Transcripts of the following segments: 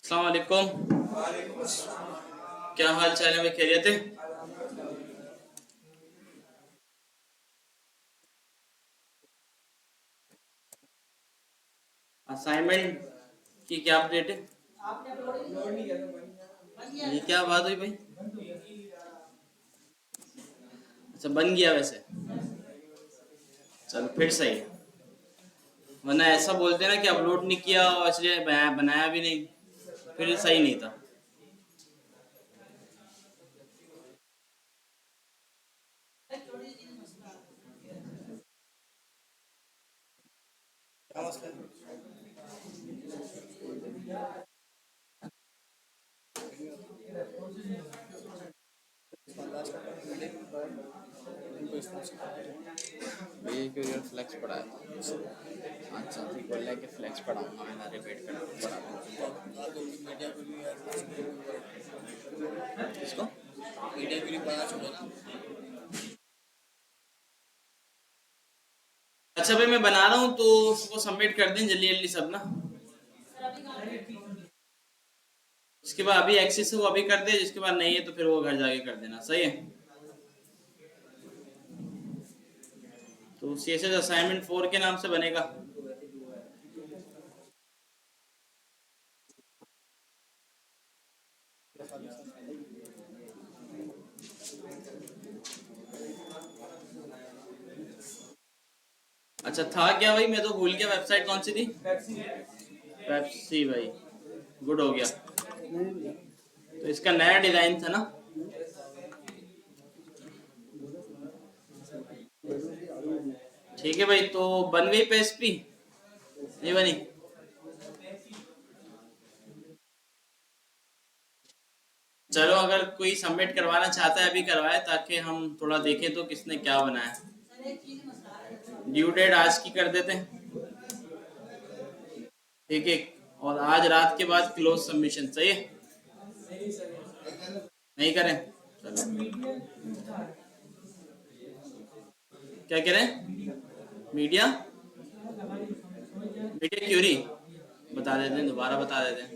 अस्सलाम वालेकुम। क्या हाल चाल है भाई, खैरियत है? असाइनमेंट की क्या अपडेट है? ये क्या बात हुई भाई? अच्छा, बन गया वैसे। चलो फिर सही है। वरना ऐसा बोलते ना कि अपलोड नहीं किया और इसलिए बनाया भी नहीं, फिर सही नहीं था। भैया क्यों यार फ्लेक्स पढ़ा है? अच्छा ठीक, बोल रहा है कि फ्लेक्स पढ़ाऊंगा, मैं रिपीट कर पढ़ा इसको। मीडिया के लिए पढ़ा छोड़ो ना। अच्छा भाई, मैं बना रहा हूँ तो उसको सबमिट कर दें जल्दी जल्दी सब ना। उसके बाद अभी एक्सेस है वो अभी कर दे, जिसके बाद नहीं है तो फिर वो घर जाके कर देना, सही है? तो CSS असाइनमेंट 4 के नाम से बनेगा। अच्छा था क्या भाई, मैं तो भूल गया वेबसाइट कौन सी थी। पेप्सी भाई, गुड हो गया। तो इसका नया डिजाइन था ना। ठीक है भाई, तो बन गई पेस्ट्री? नहीं बनी? चलो, अगर कोई सबमिट करवाना चाहता है अभी करवाए, ताकि हम थोड़ा देखें तो किसने क्या बनाया। ड्यू डेट आज की कर देते हैं। ठीक है। और आज रात के बाद क्लोज सबमिशन, सही है? नहीं करें? चलो। क्या कह रहे हैं? मीडिया मीडिया क्यूरी बता देते हैं, दोबारा बता देते हैं।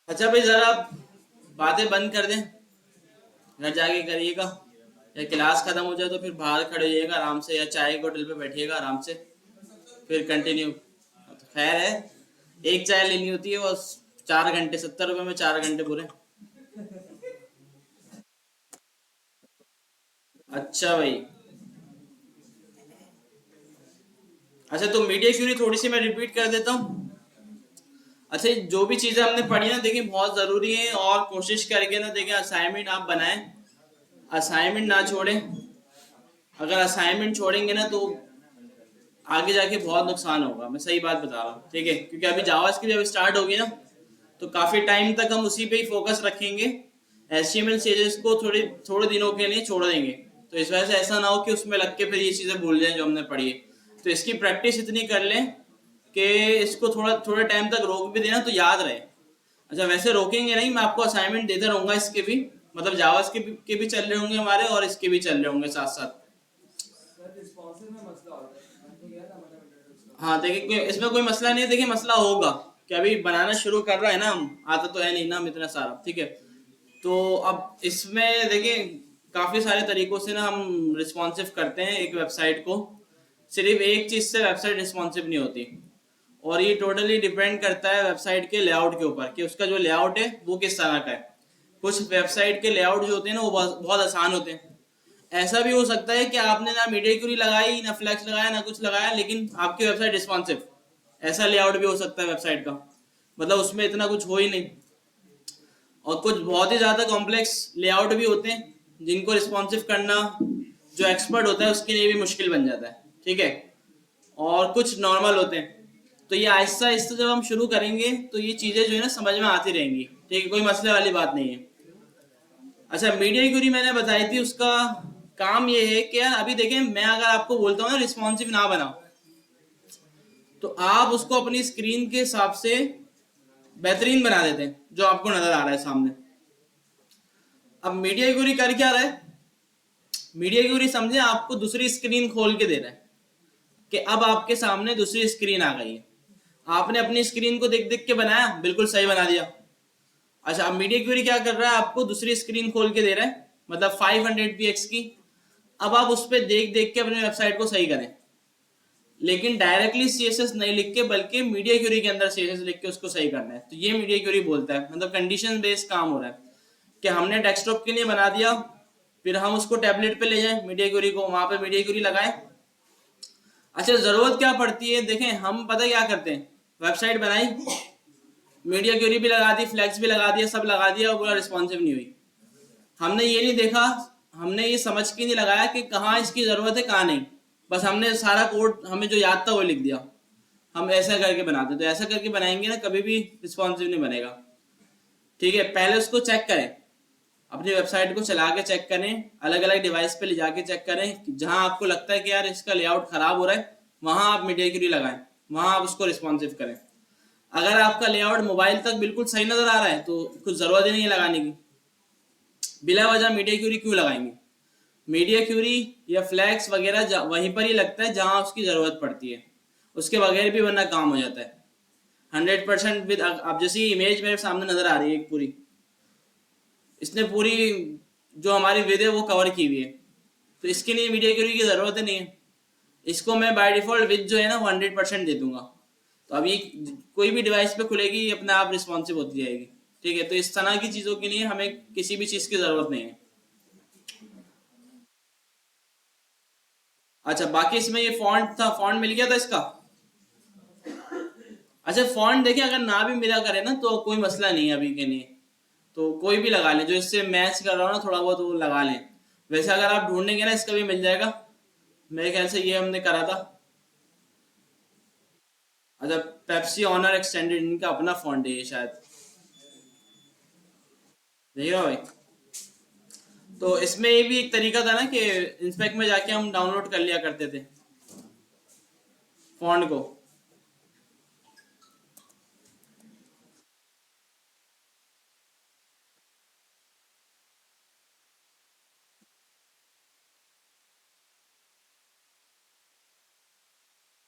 अच्छा भाई, जरा बातें बंद कर दें, घर जाके करिएगा, या क्लास खत्म हो जाए तो फिर बाहर खड़े होइएगा आराम से, या चाय की होटल पे बैठिएगा आराम से, फिर कंटिन्यू। तो खैर है, एक चाय लेनी होती है बस। 4 घंटे, 70 रुपए में 4 घंटे पूरे। अच्छा भाई। अच्छा, तो मीडिया क्यूरी थोड़ी सी मैं रिपीट कर देता हूँ। अच्छा, जो भी चीजें हमने पढ़ी ना, देखिए बहुत जरूरी है, और कोशिश करके ना देखिए असाइनमेंट आप बनाएं, असाइनमेंट ना छोड़ें। अगर असाइनमेंट छोड़ेंगे ना तो आगे जाके बहुत नुकसान होगा, मैं सही बात बता रहा हूँ, ठीक है? क्योंकि अभी जावास्क्रिप्ट जब स्टार्ट होगी ना, तो काफी टाइम तक हम उसी पे ही फोकस रखेंगे। HTML CSS को थोड़े थोड़े दिनों के लिए छोड़ देंगे। तो इस वजह से ऐसा ना हो कि उसमें लग के फिर ये चीजें भूल जाएं जो हमने पढ़ी है। तो इसकी प्रैक्टिस इतनी कर लें कि इसको थोड़ा थोड़े टाइम तक रोक भी देना तो याद रहे। अच्छा, वैसे रोकेंगे नहीं, मैं आपको असाइनमेंट देता रहूंगा इसके भी, मतलब जावास के भी चल रहे होंगे हमारे, और इसके भी चल रहे होंगे साथ साथ। हाँ देखिए, इसमें कोई मसला नहीं है, देखिए मसला होगा कि अभी बनाना शुरू कर रहा है ना, हम आता तो है नहीं ना हम इतना सारा, ठीक है? तो अब इसमें देखिए काफी सारे तरीकों से ना हम रिस्पॉन्सिव करते हैं एक वेबसाइट को। सिर्फ एक चीज से वेबसाइट रिस्पॉन्सिव नहीं होती, और ये टोटली डिपेंड करता है वेबसाइट के लेआउट के ऊपर कि उसका जो लेआउट है वो किस तरह का है। कुछ वेबसाइट के लेआउट जो होते हैं ना वो बहुत बहुत आसान होते हैं। ऐसा भी हो सकता है कि आपने ना मीडिया क्यूरी लगाई, ना फ्लैक्स लगाया, ना कुछ लगाया, लेकिन आपकी वेबसाइट रिस्पॉन्सिव। ऐसा लेआउट भी हो सकता है वेबसाइट का, मतलब उसमें इतना कुछ हो ही नहीं। और कुछ बहुत ही ज्यादा कॉम्प्लेक्स लेआउट भी होते हैं जिनको रिस्पॉन्सिव करना जो एक्सपर्ट होता है उसके लिए भी मुश्किल बन जाता है, ठीक है? और कुछ नॉर्मल होते हैं। तो ये आहिस्ता आहिस्ता जब हम शुरू करेंगे तो ये चीजें जो है ना समझ में आती रहेंगी, ठीक है? कोई मसले वाली बात नहीं है। अच्छा, मीडिया क्यूरी मैंने बताई थी, उसका काम ये है कि यार अभी देखें, मैं अगर आपको बोलता हूँ ना रिस्पॉन्सिव ना बनाओ, तो आप उसको अपनी स्क्रीन के हिसाब से बेहतरीन बना देते हैं जो आपको नजर आ रहा है सामने। अब मीडिया क्यूरी कर क्या रहा है? मीडिया क्यूरी समझे आपको दूसरी स्क्रीन खोल के दे रहा है कि अब आपके सामने दूसरी स्क्रीन आ गई है। आपने अपनी स्क्रीन को देख देख के बनाया, बिल्कुल सही बना दिया। अच्छा, अब मीडिया क्यूरी क्या कर रहा है, आपको दूसरी स्क्रीन खोल के दे रहा है, मतलब 500px की। अब आप उस पर देख देख के अपनी वेबसाइट को सही करें, लेकिन डायरेक्टली सीएसएस नहीं लिख के, बल्कि मीडिया क्यूरी के अंदर सीएसएस लिख के उसको सही करना है। तो ये मीडिया क्यूरी बोलता है, मतलब कंडीशन बेस्ड काम हो रहा है कि हमने डेस्कटॉप के लिए बना दिया, फिर हम उसको टैबलेट पे ले जाएं, मीडिया क्यूरी को वहां पे मीडिया क्यूरी लगाएं। अच्छा, जरूरत क्या पड़ती है, देखें हम पता क्या करते हैं, वेबसाइट बनाई, मीडिया क्यूरी भी लगा दी, फ्लैग्स भी लगा दिया, सब लगा दिया, और पूरा रिस्पॉन्सिव नहीं हुई। हमने ये नहीं देखा, हमने ये समझ के नहीं लगाया कि कहाँ इसकी जरूरत है कहाँ नहीं, बस हमने सारा कोड हमें जो याद था वो लिख दिया। हम ऐसा करके बनाते, तो ऐसा करके बनाएंगे ना, कभी भी रिस्पॉन्सिव नहीं बनेगा। ठीक है, पहले उसको चेक करें, अपनी वेबसाइट को चला के चेक करें, अलग अलग डिवाइस पे ले जाके चेक करें, जहां आपको लगता है कि यार इसका लेआउट खराब हो रहा है, वहां आप मीडिया क्यूरी लगाएं, वहां आप उसको रिस्पॉन्सिव करें। अगर आपका लेआउट मोबाइल तक बिल्कुल सही नजर आ रहा है तो कुछ जरूरत ही नहीं है लगाने की, बिला वजह मीडिया क्यूरी क्यों लगाएंगे। मीडिया क्यूरी या फ्लैग्स वगैरह वहीं पर ही लगता है जहां उसकी जरूरत पड़ती है, उसके बगैर भी वरना काम हो जाता है 100% विद। अब जैसी इमेज मेरे सामने नजर आ रही है एक पूरी, इसने पूरी जो हमारी विद है वो कवर की हुई है, तो इसके लिए मीडिया क्यूरी की जरूरत ही नहीं है। इसको मैं बाय डिफॉल्ट विद जो है ना वो 100% दे दूंगा, तो अभी कोई भी डिवाइस पे खुलेगी ये अपने आप रिस्पॉन्सिव होती जाएगी। ठीक है, तो इस तरह की चीजों के लिए हमें किसी भी चीज की जरूरत नहीं है। अच्छा, बाकी इसमें ये फॉन्ट था, फॉन्ट मिल गया था इसका। अच्छा, फॉन्ट देखिए अगर ना भी मिला करे ना तो कोई मसला नहीं है अभी के लिए, तो कोई भी लगा लें जो इससे मैच कर रहा हो ना, थोड़ा बहुत वो लगा लें। वैसे अगर आप ढूंढेंगे ना इसका भी मिल जाएगा, मेरे ख्याल से ये हमने करा था। अच्छा, पेप्सी ऑनर एक्सटेंडेड, इनका अपना फॉन्ट है ये शायद, देख रहे हो भाई। तो इसमें ये भी एक तरीका था ना कि इंस्पेक्ट में जाके हम डाउनलोड कर लिया करते थे फॉन्ट को।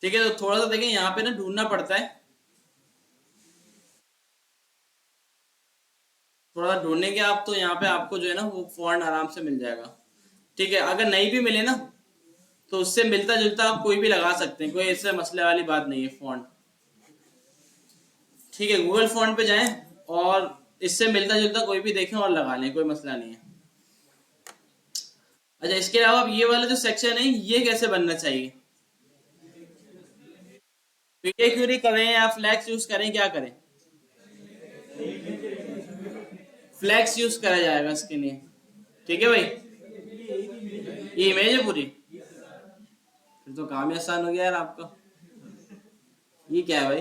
ठीक है, तो थोड़ा सा देखें यहाँ पे ना ढूंढना पड़ता है, थोड़ा सा ढूंढेंगे आप तो यहाँ पे आपको जो है ना वो फॉन्ट आराम से मिल जाएगा। ठीक है, अगर नहीं भी मिले ना तो उससे मिलता जुलता आप कोई भी लगा सकते हैं, कोई ऐसे मसले वाली बात नहीं है फॉन्ट। ठीक है, गूगल फॉन्ट पे जाएं और इससे मिलता जुलता कोई भी देखें और लगा लें, कोई मसला नहीं है। अच्छा, इसके अलावा अब ये वाला जो सेक्शन है ये कैसे बनना चाहिए, वीडियो क्यूरी करें या फ्लैक्स यूज करें, क्या करें। फ्लैक्स यूज करा जाएगा इसके लिए। ठीक है भाई, ये इमेज है पूरी, फिर तो काम ही आसान हो गया यार आपका। ये क्या है भाई,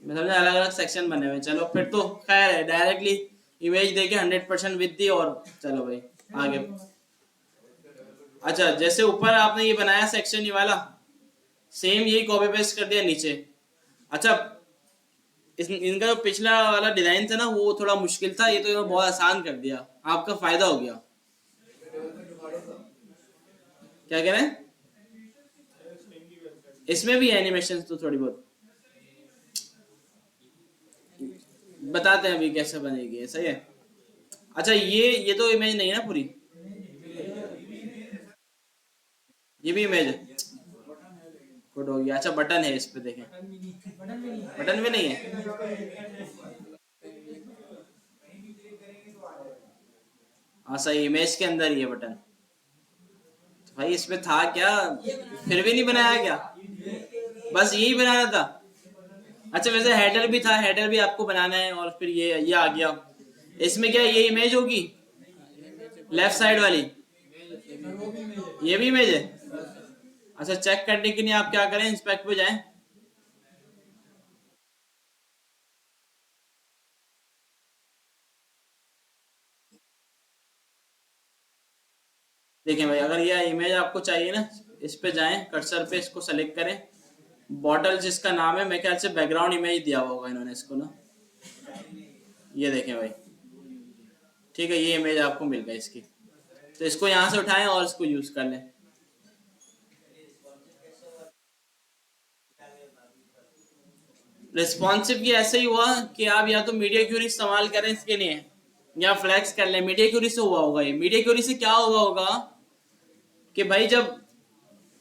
मैं समझा अलग अलग सेक्शन बने हुए, चलो फिर तो खैर है, डायरेक्टली इमेज देके 100% विद दी, और चलो भाई आगे। अच्छा, जैसे ऊपर आपने ये बनाया सेक्शन ये वाला, सेम यही कॉपी पेस्ट कर दिया नीचे। अच्छा, इनका जो पिछला वाला डिजाइन था ना वो थोड़ा मुश्किल था, ये तो इन्होंने बहुत आसान कर दिया, आपका फायदा हो गया। क्या कह रहे हैं, इसमें भी एनिमेशन तो थोड़ी बहुत बताते हैं अभी कैसे बनेगी, सही है। अच्छा, ये तो इमेज नहीं है ना पूरी, ये भी इमेज है, गुड हो गया। अच्छा, बटन है इस पे देखें, बटन भी नहीं है। हाँ सही, इमेज के अंदर ही है बटन। तो भाई इसमें था क्या, फिर भी नहीं बनाया क्या, बस यही बनाना था। अच्छा, वैसे हेडर भी था, हेडर भी आपको बनाना है, और फिर ये आ गया। इसमें क्या ये इमेज होगी लेफ्ट साइड वाली, ये भी इमेज है। अच्छा, चेक करने के लिए आप क्या करें, इंस्पेक्ट पे जाएं, देखें भाई अगर ये इमेज आपको चाहिए ना, इस पे जाएं, कर्सर पे इसको सेलेक्ट करें, बॉटल जिसका नाम है, मेरे ख्याल से बैकग्राउंड इमेज दिया हुआ होगा इन्होंने इसको ना, ये देखें भाई। ठीक है, ये इमेज आपको मिल गई इसकी, तो इसको यहाँ से उठाएं और इसको यूज कर लें। रिस्पॉन्सिव ये ऐसे ही हुआ कि आप या तो मीडिया क्यूरी इस्तेमाल करें इसके लिए, या फ्लैक्स कर लें। मीडिया क्यूरी से हुआ होगा ये। मीडिया क्यूरी से क्या हुआ होगा कि भाई जब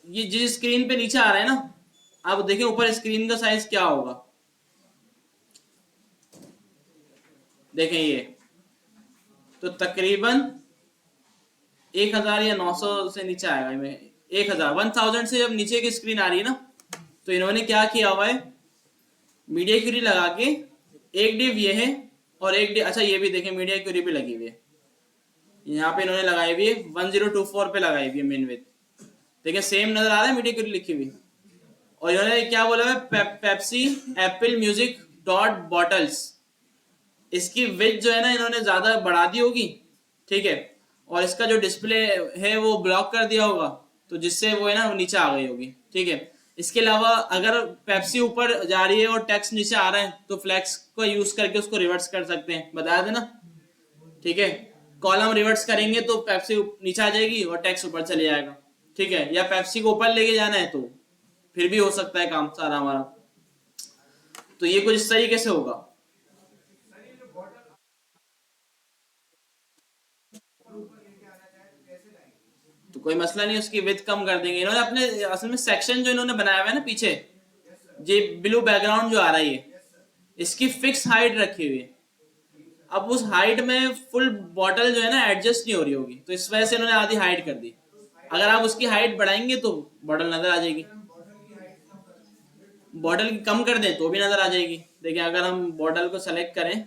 ये जिस स्क्रीन पे नीचे आ रहा है ना, आप देखें ऊपर स्क्रीन का साइज क्या होगा, देखें ये तो तकरीबन 1000 या 900 से नीचे आएगा। मैं 1000 1000 से जब नीचे की स्क्रीन आ रही है ना, तो इन्होंने क्या किया हुआ है, मीडिया क्यूरी लगा के एक डिव ये है और एक डिव, अच्छा ये भी देखें मीडिया क्यूरी भी लगी हुई है, यहाँ पे इन्होंने लगाई हुई है 1024 पे लगाई हुई है मेन विथ, देखिए सेम नजर आ रहा है मीडिया क्यूरी लिखी हुई। और इन्होंने क्या बोला है, Pepsi Apple music dot bottles, इसकी विथ जो है ना इन्होंने ज्यादा बढ़ा दी होगी, ठीक है, और इसका जो डिस्प्ले है वो ब्लॉक कर दिया होगा, तो जिससे वो है ना नीचे आ गई होगी, ठीक है। इसके अलावा अगर पेप्सी ऊपर जा रही है और टेक्स्ट नीचे आ रहा है तो फ्लैक्स को यूज करके उसको रिवर्स कर सकते हैं, बताया था ना, ठीक है। कॉलम रिवर्स करेंगे तो पेप्सी नीचे आ जाएगी और टेक्स्ट ऊपर चले जाएगा, ठीक है। या पेप्सी को ऊपर लेके जाना है तो फिर भी हो सकता है काम सारा हमारा। तो ये कुछ इस तरीके से होगा। तो कोई मसला नहीं, उसकी विड्थ कम कर देंगे इन्होंने अपने असल में सेक्शन जो इन्होंने बनाया हुआ है ना पीछे, ये ब्लू बैकग्राउंड जो आ रहा है इसकी फिक्स हाइट रखी हुई है। अब उस हाइट में फुल बॉटल जो है ना एडजस्ट नहीं हो रही होगी, तो इस वजह से इन्होंने आधी हाइट कर दी। अगर आप उसकी हाइट बढ़ाएंगे तो बॉटल नजर आ जाएगी, बॉटल कम कर दें तो भी नजर आ जाएगी। देखिए अगर हम बॉटल को सेलेक्ट करें,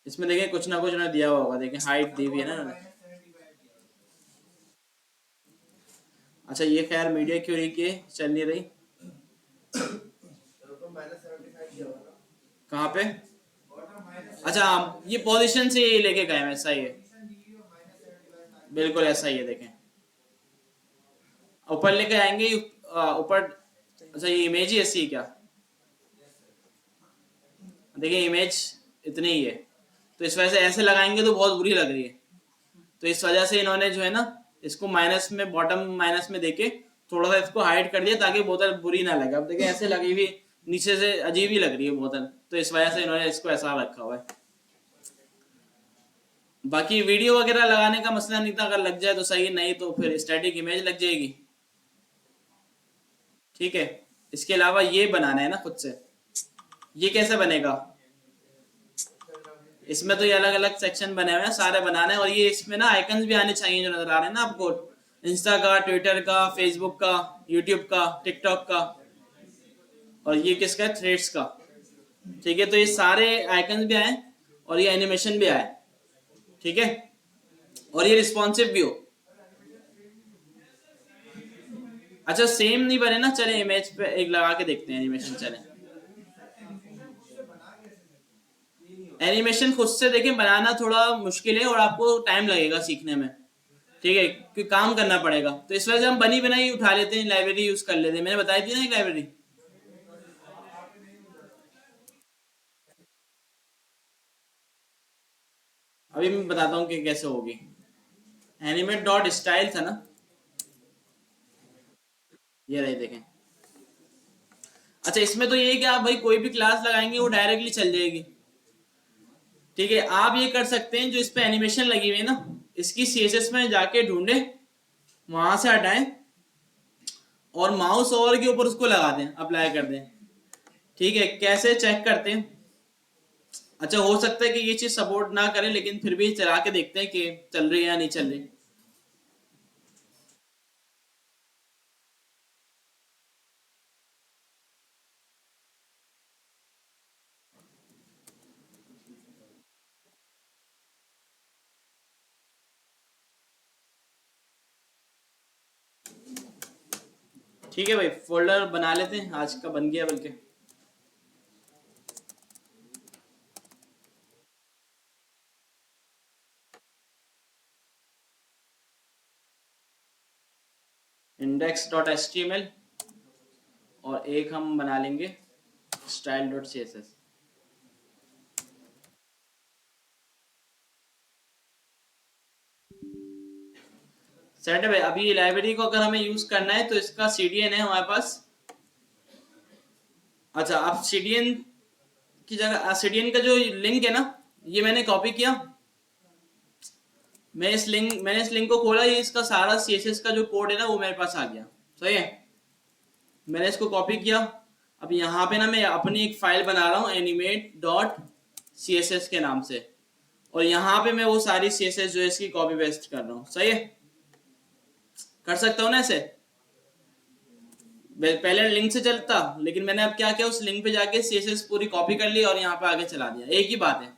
इसमें देखिए कुछ ना कुछ उन्होंने दिया हुआ होगा, देखिए हाइट दी हुई है ना उन्होंने। अच्छा ये खैर मीडिया क्यूरी के चल नहीं रही, कहाँ पे, अच्छा ये पोजीशन से ये लेके गए हैं, ऐसा ही है, बिल्कुल ऐसा ही है। देखें ऊपर लेके आएंगे ऊपर, अच्छा ये इमेज ही ऐसी है क्या, देखिए इमेज इतनी ही है, तो इस वजह से ऐसे लगाएंगे तो बहुत बुरी लग रही है। तो इस वजह से इन्होंने जो है ना इसको माइनस में, बॉटम माइनस में देके थोड़ा सा इसको हाइड कर दिया ताकि बोतल बुरी ना लगे। अब देखिए ऐसे लगी हुई नीचे से अजीब ही लग रही है बोतल, तो इस वजह से इन्होंने इसको ऐसा रखा हुआ है। बाकी वीडियो वगैरह लगाने का मसला नहीं था, अगर लग जाए तो सही, नहीं तो फिर स्टैटिक इमेज लग जाएगी, ठीक है। इसके अलावा ये बनाना है ना खुद से, ये कैसे बनेगा, इसमें तो ये अलग अलग सेक्शन बने हुए हैं, सारे बनाने हैं। और ये इसमें ना आइकन्स भी आने चाहिए जो नजर आ रहे हैं ना आपको, इंस्टा का, ट्विटर का, फेसबुक का, यूट्यूब का, टिकटॉक का, और ये किसका है, थ्रेड्स का, ठीक है। तो ये सारे आइकन्स भी आए और ये एनिमेशन भी आए, ठीक है, और ये रिस्पॉन्सिव भी हो। अच्छा सेम नहीं बने ना, चले इमेज पे एक लगा के देखते हैं एनिमेशन, चले एनिमेशन खुद से देखें, बनाना थोड़ा मुश्किल है और आपको टाइम लगेगा सीखने में, ठीक है, क्योंकि काम करना पड़ेगा। तो इस वजह से हम बनी बनाई उठा लेते हैं, लाइब्रेरी यूज कर लेते हैं, मैंने बताई थी ना एक लाइब्रेरी। अभी मैं बताता हूँ कि कैसे होगी। एनिमेट डॉट स्टाइल था ना, ये रहे देखें। अच्छा इसमें तो ये है कि आप भाई कोई भी क्लास लगाएंगे वो डायरेक्टली चल जाएगी, ठीक है। आप ये कर सकते हैं, जो इस पे एनिमेशन लगी हुई है ना, इसकी सीएसएस में जाके ढूंढे, वहां से हटाएं और माउस ओवर के ऊपर उसको लगा दें, अप्लाई कर दें, ठीक है। कैसे चेक करते हैं, अच्छा हो सकता है कि ये चीज सपोर्ट ना करे, लेकिन फिर भी चला के देखते हैं कि चल रही है या नहीं चल रही। ठीक है भाई, फोल्डर बना लेते हैं, आज का बन गया बल्कि। Index dot H T M L, और एक हम बना लेंगे style dot C S S. Set है भाई। अभी लाइब्रेरी को अगर हमें यूज करना है तो इसका सीडीएन है हमारे पास, अच्छा, अब सीडीएन की जगह सीडीएन का जो लिंक है ना, ये मैंने कॉपी किया। मैंने इस लिंक को खोला, ये इसका सारा सीएसएस का जो कोड है ना वो मेरे पास आ गया। सही है, मैंने इसको कॉपी किया। अब यहाँ पे ना मैं अपनी एक फाइल बना रहा हूँ animate dot C S S के नाम से, और यहाँ पे मैं वो सारी सी एस एस जो है इसकी कॉपी पेस्ट कर रहा हूँ। सही है, कर सकता हूँ ना ऐसे। पहले लिंक से चलता, लेकिन मैंने अब क्या किया, उस लिंक पे जाके सी एस एस पूरी कॉपी कर ली और यहाँ पे आगे चला दिया। एक ही बात है,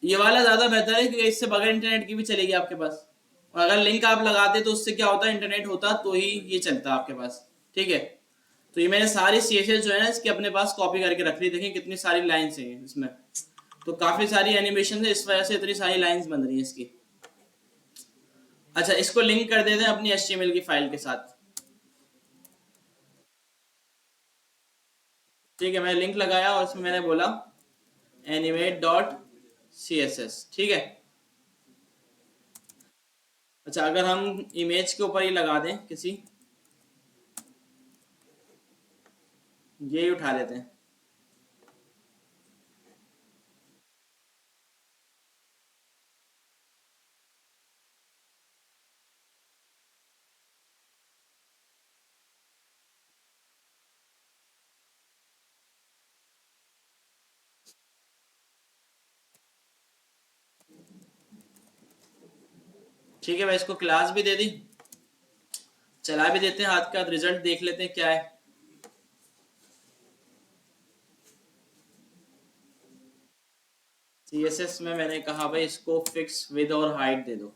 ये वाला ज्यादा बेहतर है क्योंकि इससे बगैर इंटरनेट की भी चलेगी आपके पास। और अगर लिंक आप लगाते तो उससे क्या होता है, इंटरनेट होता तो ही ये चलता आपके पास। ठीक है, तो ये मैंने सारी सीएसएस जो है ना इसके अपने पास कॉपी करके रख ली। देखें कितनी सारी लाइंस हैं इसमें, तो काफी सारी एनिमेशन है, इस वजह से इतनी सारी लाइंस बन रही हैं इसकी। अच्छा, इसको लिंक कर देते हैं अपनी एचटीएमएल की फाइल के साथ। ठीक है, मैंने लिंक लगाया और इसमें मैंने बोला animate dot C S S. ठीक है। अच्छा, अगर हम इमेज के ऊपर ही लगा दें किसी, ये ही उठा लेते हैं। ठीक है, मैं इसको क्लास भी दे दी, चला भी देते हैं, हाथ का रिजल्ट देख लेते हैं क्या है। सीएसएस में मैंने कहा भाई इसको फिक्स विद और हाइट दे दो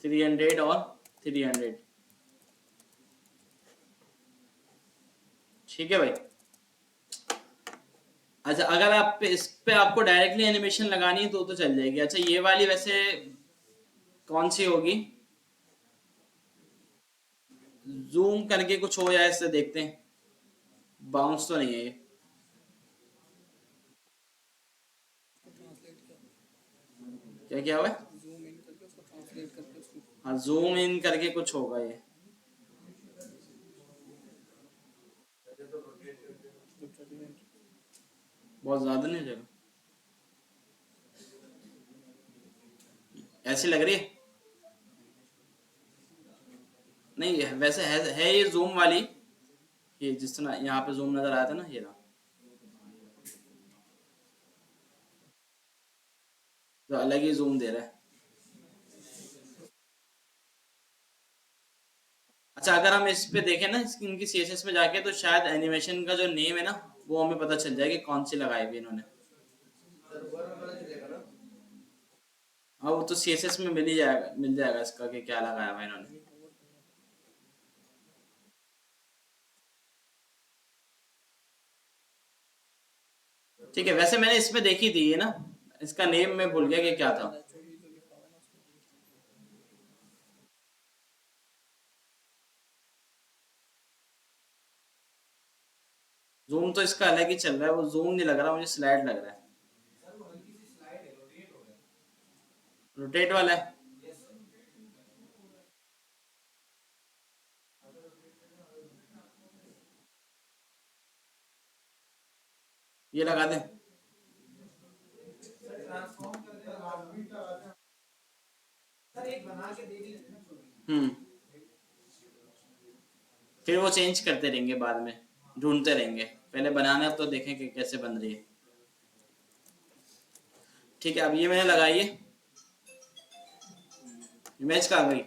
300 और 300। ठीक है भाई। अच्छा, अगर आप इस पे आपको डायरेक्टली एनिमेशन लगानी है तो चल जाएगी। अच्छा, ये वाली वैसे कौन सी होगी, जूम करके कुछ हो जाए इससे, देखते हैं। बाउंस तो नहीं है ये। क्या क्या हुआ है? हाँ, जूम इन करके कुछ होगा ये। बहुत ज्यादा नहीं हो जाएगा? ऐसी लग रही है। नहीं वैसे है ये जूम वाली, ये जिस तरह यहाँ पे जूम नजर आया था ना, ये रहा, तो अलग ही जूम दे रहा है। अच्छा, अगर हम इस पे देखें ना इनकी सीएसएस में जाके, तो शायद एनिमेशन का जो नेम है ना वो हमें पता चल जाए कि कौन सी लगाई हुई इन्होंने। हाँ, वो तो सीएसएस में मिल जाएगा इसका कि क्या लगाया हुआ इन्होंने। ठीक है, वैसे मैंने इसमें देखी थी ये ना, इसका नेम मैं भूल गया कि क्या था। जूम तो इसका अलग ही चल रहा है, वो जूम नहीं लग रहा मुझे, स्लाइड लग रहा है। रोटेट वाला है। ये लगा दे। हम्म, फिर वो चेंज करते रहेंगे बाद में, ढूंढते रहेंगे। पहले बनाना तो देखें कि कैसे बन रही है। ठीक है, अब ये मैंने लगाई है, इमेज का आ गई।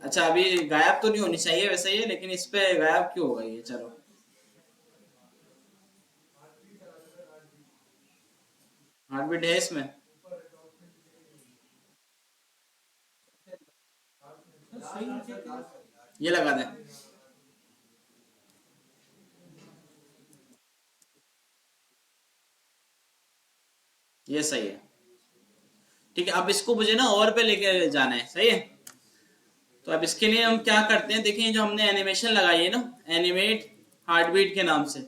अच्छा, अभी गायब तो नहीं होनी चाहिए वैसे ये, लेकिन इस पे गायब क्यों हो गई है? चलो, हार्ट बीट है इसमें। ये लगा दें। ये सही है। ठीक है, अब इसको मुझे ना और पे लेके जाना है। सही है, तो अब इसके लिए हम क्या करते हैं, देखिए जो हमने एनिमेशन लगाई है ना, एनिमेट हार्ट बीट के नाम से,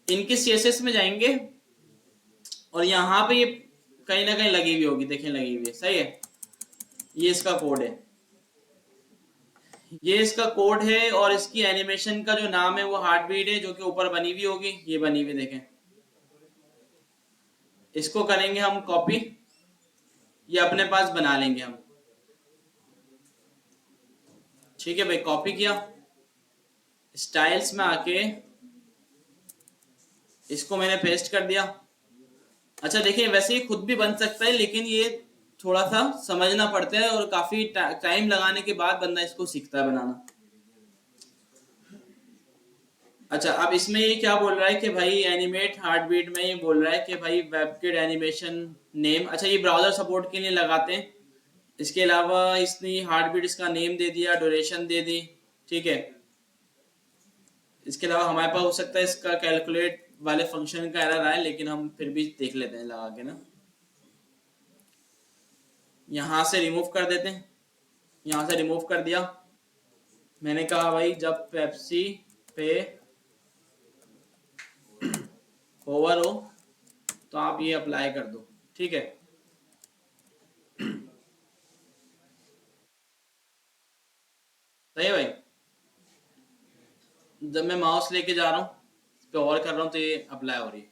इनके सीएसएस में जाएंगे और यहाँ पे ये कहीं ना कहीं लगी हुई होगी, देखें लगी हुई है। सही है, ये इसका कोड है। ये इसका कोड है और इसकी एनिमेशन का जो नाम है वो हार्ट बीट है, जो कि ऊपर बनी हुई होगी, ये बनी हुई देखें। इसको करेंगे हम कॉपी, ये अपने पास बना लेंगे हम। ठीक है भाई, कॉपी किया, स्टाइल्स में आके इसको मैंने पेस्ट कर दिया। अच्छा देखिए, वैसे ये खुद भी बन सकता है, लेकिन ये थोड़ा सा समझना पड़ता है और काफी टाइम लगाने के बाद बंदा इसको सीखता है बनाना। अच्छा, अब इसमें ये क्या बोल रहा है कि भाई एनिमेट हार्ट बीट में ये बोल रहा है कि भाई वेबकिट एनिमेशन नेम। अच्छा, ये ब्राउजर सपोर्ट के लिए लगाते हैं। इसके अलावा इसने हार्ट बीट इसका नेम दे दिया, ड्यूरेशन दे दी। ठीक है, इसके अलावा हमारे पास हो सकता है इसका कैलकुलेट वाले फंक्शन का एरर आए, लेकिन हम फिर भी देख लेते हैं लगा के ना। यहाँ से रिमूव कर देते हैं, यहाँ से रिमूव कर दिया। मैंने कहा भाई जब पेप्सी पे ओवर हो तो आप ये अप्लाई कर दो। ठीक है, सही है भाई। जब मैं माउस लेके जा रहा हूँ, इस पे ओवर कर रहा हूँ, तो ये अप्लाई हो रही है।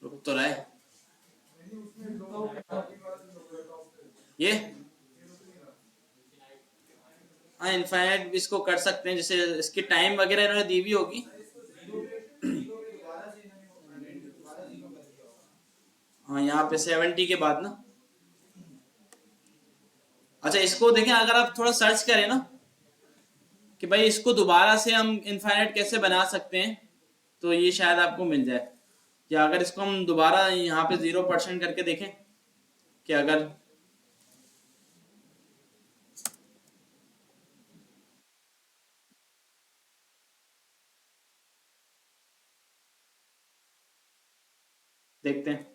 रुक तो रहा है ये। हाँ, इनफाइनाइट इसको कर सकते हैं, जैसे इसकी टाइम वगैरह इन्होंने दी हुई होगी। हाँ, यहाँ पे 70 के बाद ना। अच्छा, इसको देखें, अगर आप थोड़ा सर्च करें ना कि भाई इसको दोबारा से हम इनफाइनाइट कैसे बना सकते हैं, तो ये शायद आपको मिल जाए। या अगर इसको हम दोबारा यहाँ पे 0% करके देखें कि अगर देखते हैं।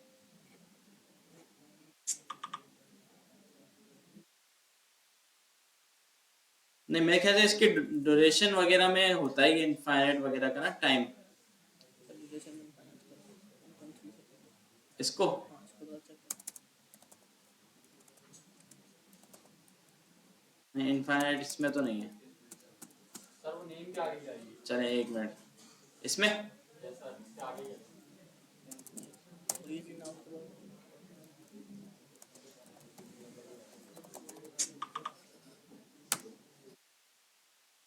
नहीं, मेरे ख्याल से इसके ड्यूरेशन वगैरह में होता है ये इनफाइनाइट वगैरह का ना टाइम। इसको नहीं, इनफाइनाइट इसमें तो नहीं है। चले एक मिनट, इसमें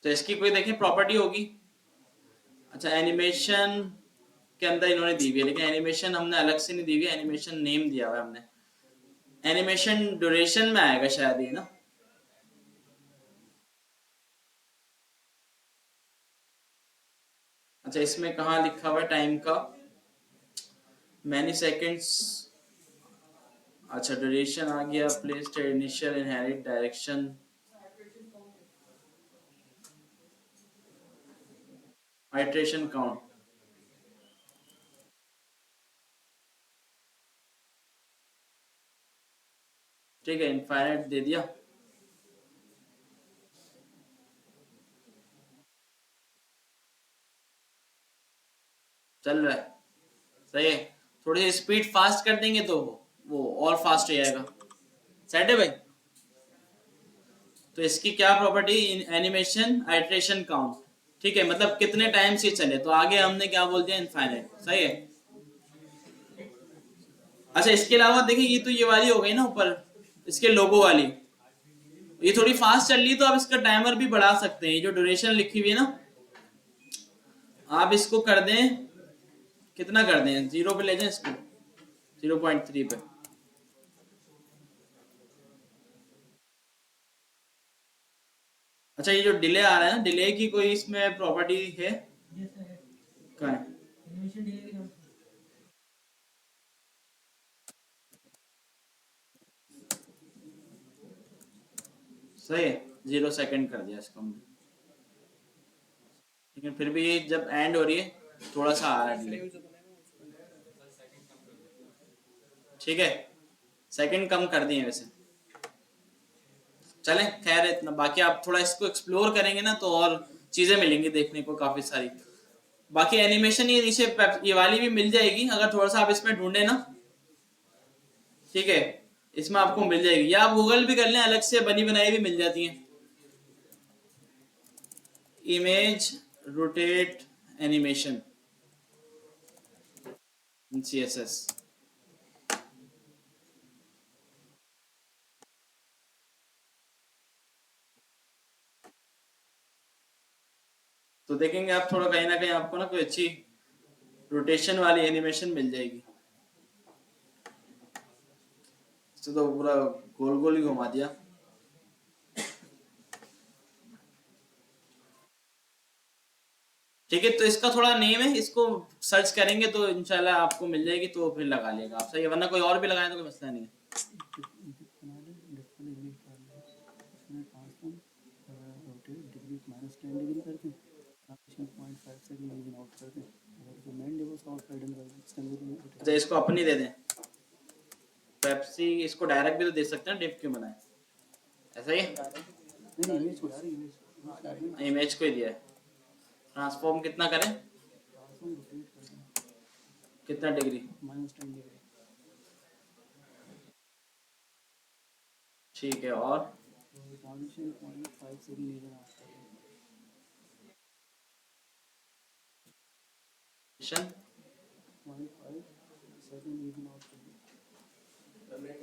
तो इसकी कोई देखें प्रॉपर्टी होगी। अच्छा, एनिमेशन के अंदर इन्होंने दी हुई है, लेकिन एनिमेशन हमने अलग से नहीं दी हुई है, एनिमेशन नेम दिया हुआ है हमने। एनिमेशन ड्यूरेशन में आएगा शायद ये ना। अच्छा, इसमें कहाँ लिखा हुआ है टाइम का, मैनी सेकेंड्स। अच्छा, ड्यूरेशन आ गया, placed initial inherit direction, iteration count. ठीक है, इनफाइनाइट दे दिया। चल रहा है, सही है। थोड़ी सी स्पीड फास्ट कर देंगे तो वो और फास्ट हो जाएगा। सेट है भाई। तो इसकी क्या प्रॉपर्टी, एनिमेशन आइट्रेशन काउंट। ठीक है, मतलब कितने टाइम से चले, तो आगे हमने क्या बोल दिया, इनफाइनाइट। सही है। अच्छा, इसके अलावा देखिए, ये तो ये वाली हो गई ना ऊपर, इसके लोगो वाली, ये थोड़ी फास्ट चल रही है, तो आप इसका टाइमर भी बढ़ा सकते हैं। जो ड्यूरेशन लिखी हुई है ना, आप इसको कर दें, कितना कर दें, 0 पे ले जाएं इसको, 0.3 पे। अच्छा, ये जो डिले आ रहा है ना, डिले की कोई इसमें प्रॉपर्टी है? कहाँ है? सही है, 0 सेकंड कर दिया इसको हमने, लेकिन फिर भी जब एंड हो रही है थोड़ा सा आ रहा है डिले। ठीक है, सेकंड कम कर दिए वैसे। चलें, खैर इतना, बाकी आप थोड़ा इसको एक्सप्लोर करेंगे ना तो और चीजें मिलेंगी देखने को काफी सारी। बाकी एनिमेशन ये नीचे ये वाली भी मिल जाएगी, अगर थोड़ा सा आप इसमें ढूंढे ना, ठीक है, इसमें आपको मिल जाएगी, या आप गूगल भी कर लें, अलग से बनी बनाई भी मिल जाती है। Image rotate animation CSS। तो देखेंगे आप थोड़ा कहीं ना कहीं आपको ना कोई अच्छी रोटेशन वाली एनिमेशन मिल जाएगी। तो पूरा गोल गोल ही घुमा दिया। ठीक है, तो इसका थोड़ा नेम है, इसको सर्च करेंगे तो इंशाल्लाह आपको मिल जाएगी, तो फिर लगा लेगा आप, सही है, वरना कोई और भी लगाए तो कोई मसला नहीं है। अच्छा, इसको अपनी दे दें पेप्सी, इसको डायरेक्ट भी तो दे सकते हैं, डिप क्यों बनाए, ऐसा ही इमेज को ही दिया है। ट्रांसफॉर्म कितना करें, कितना डिग्री, ठीक है, और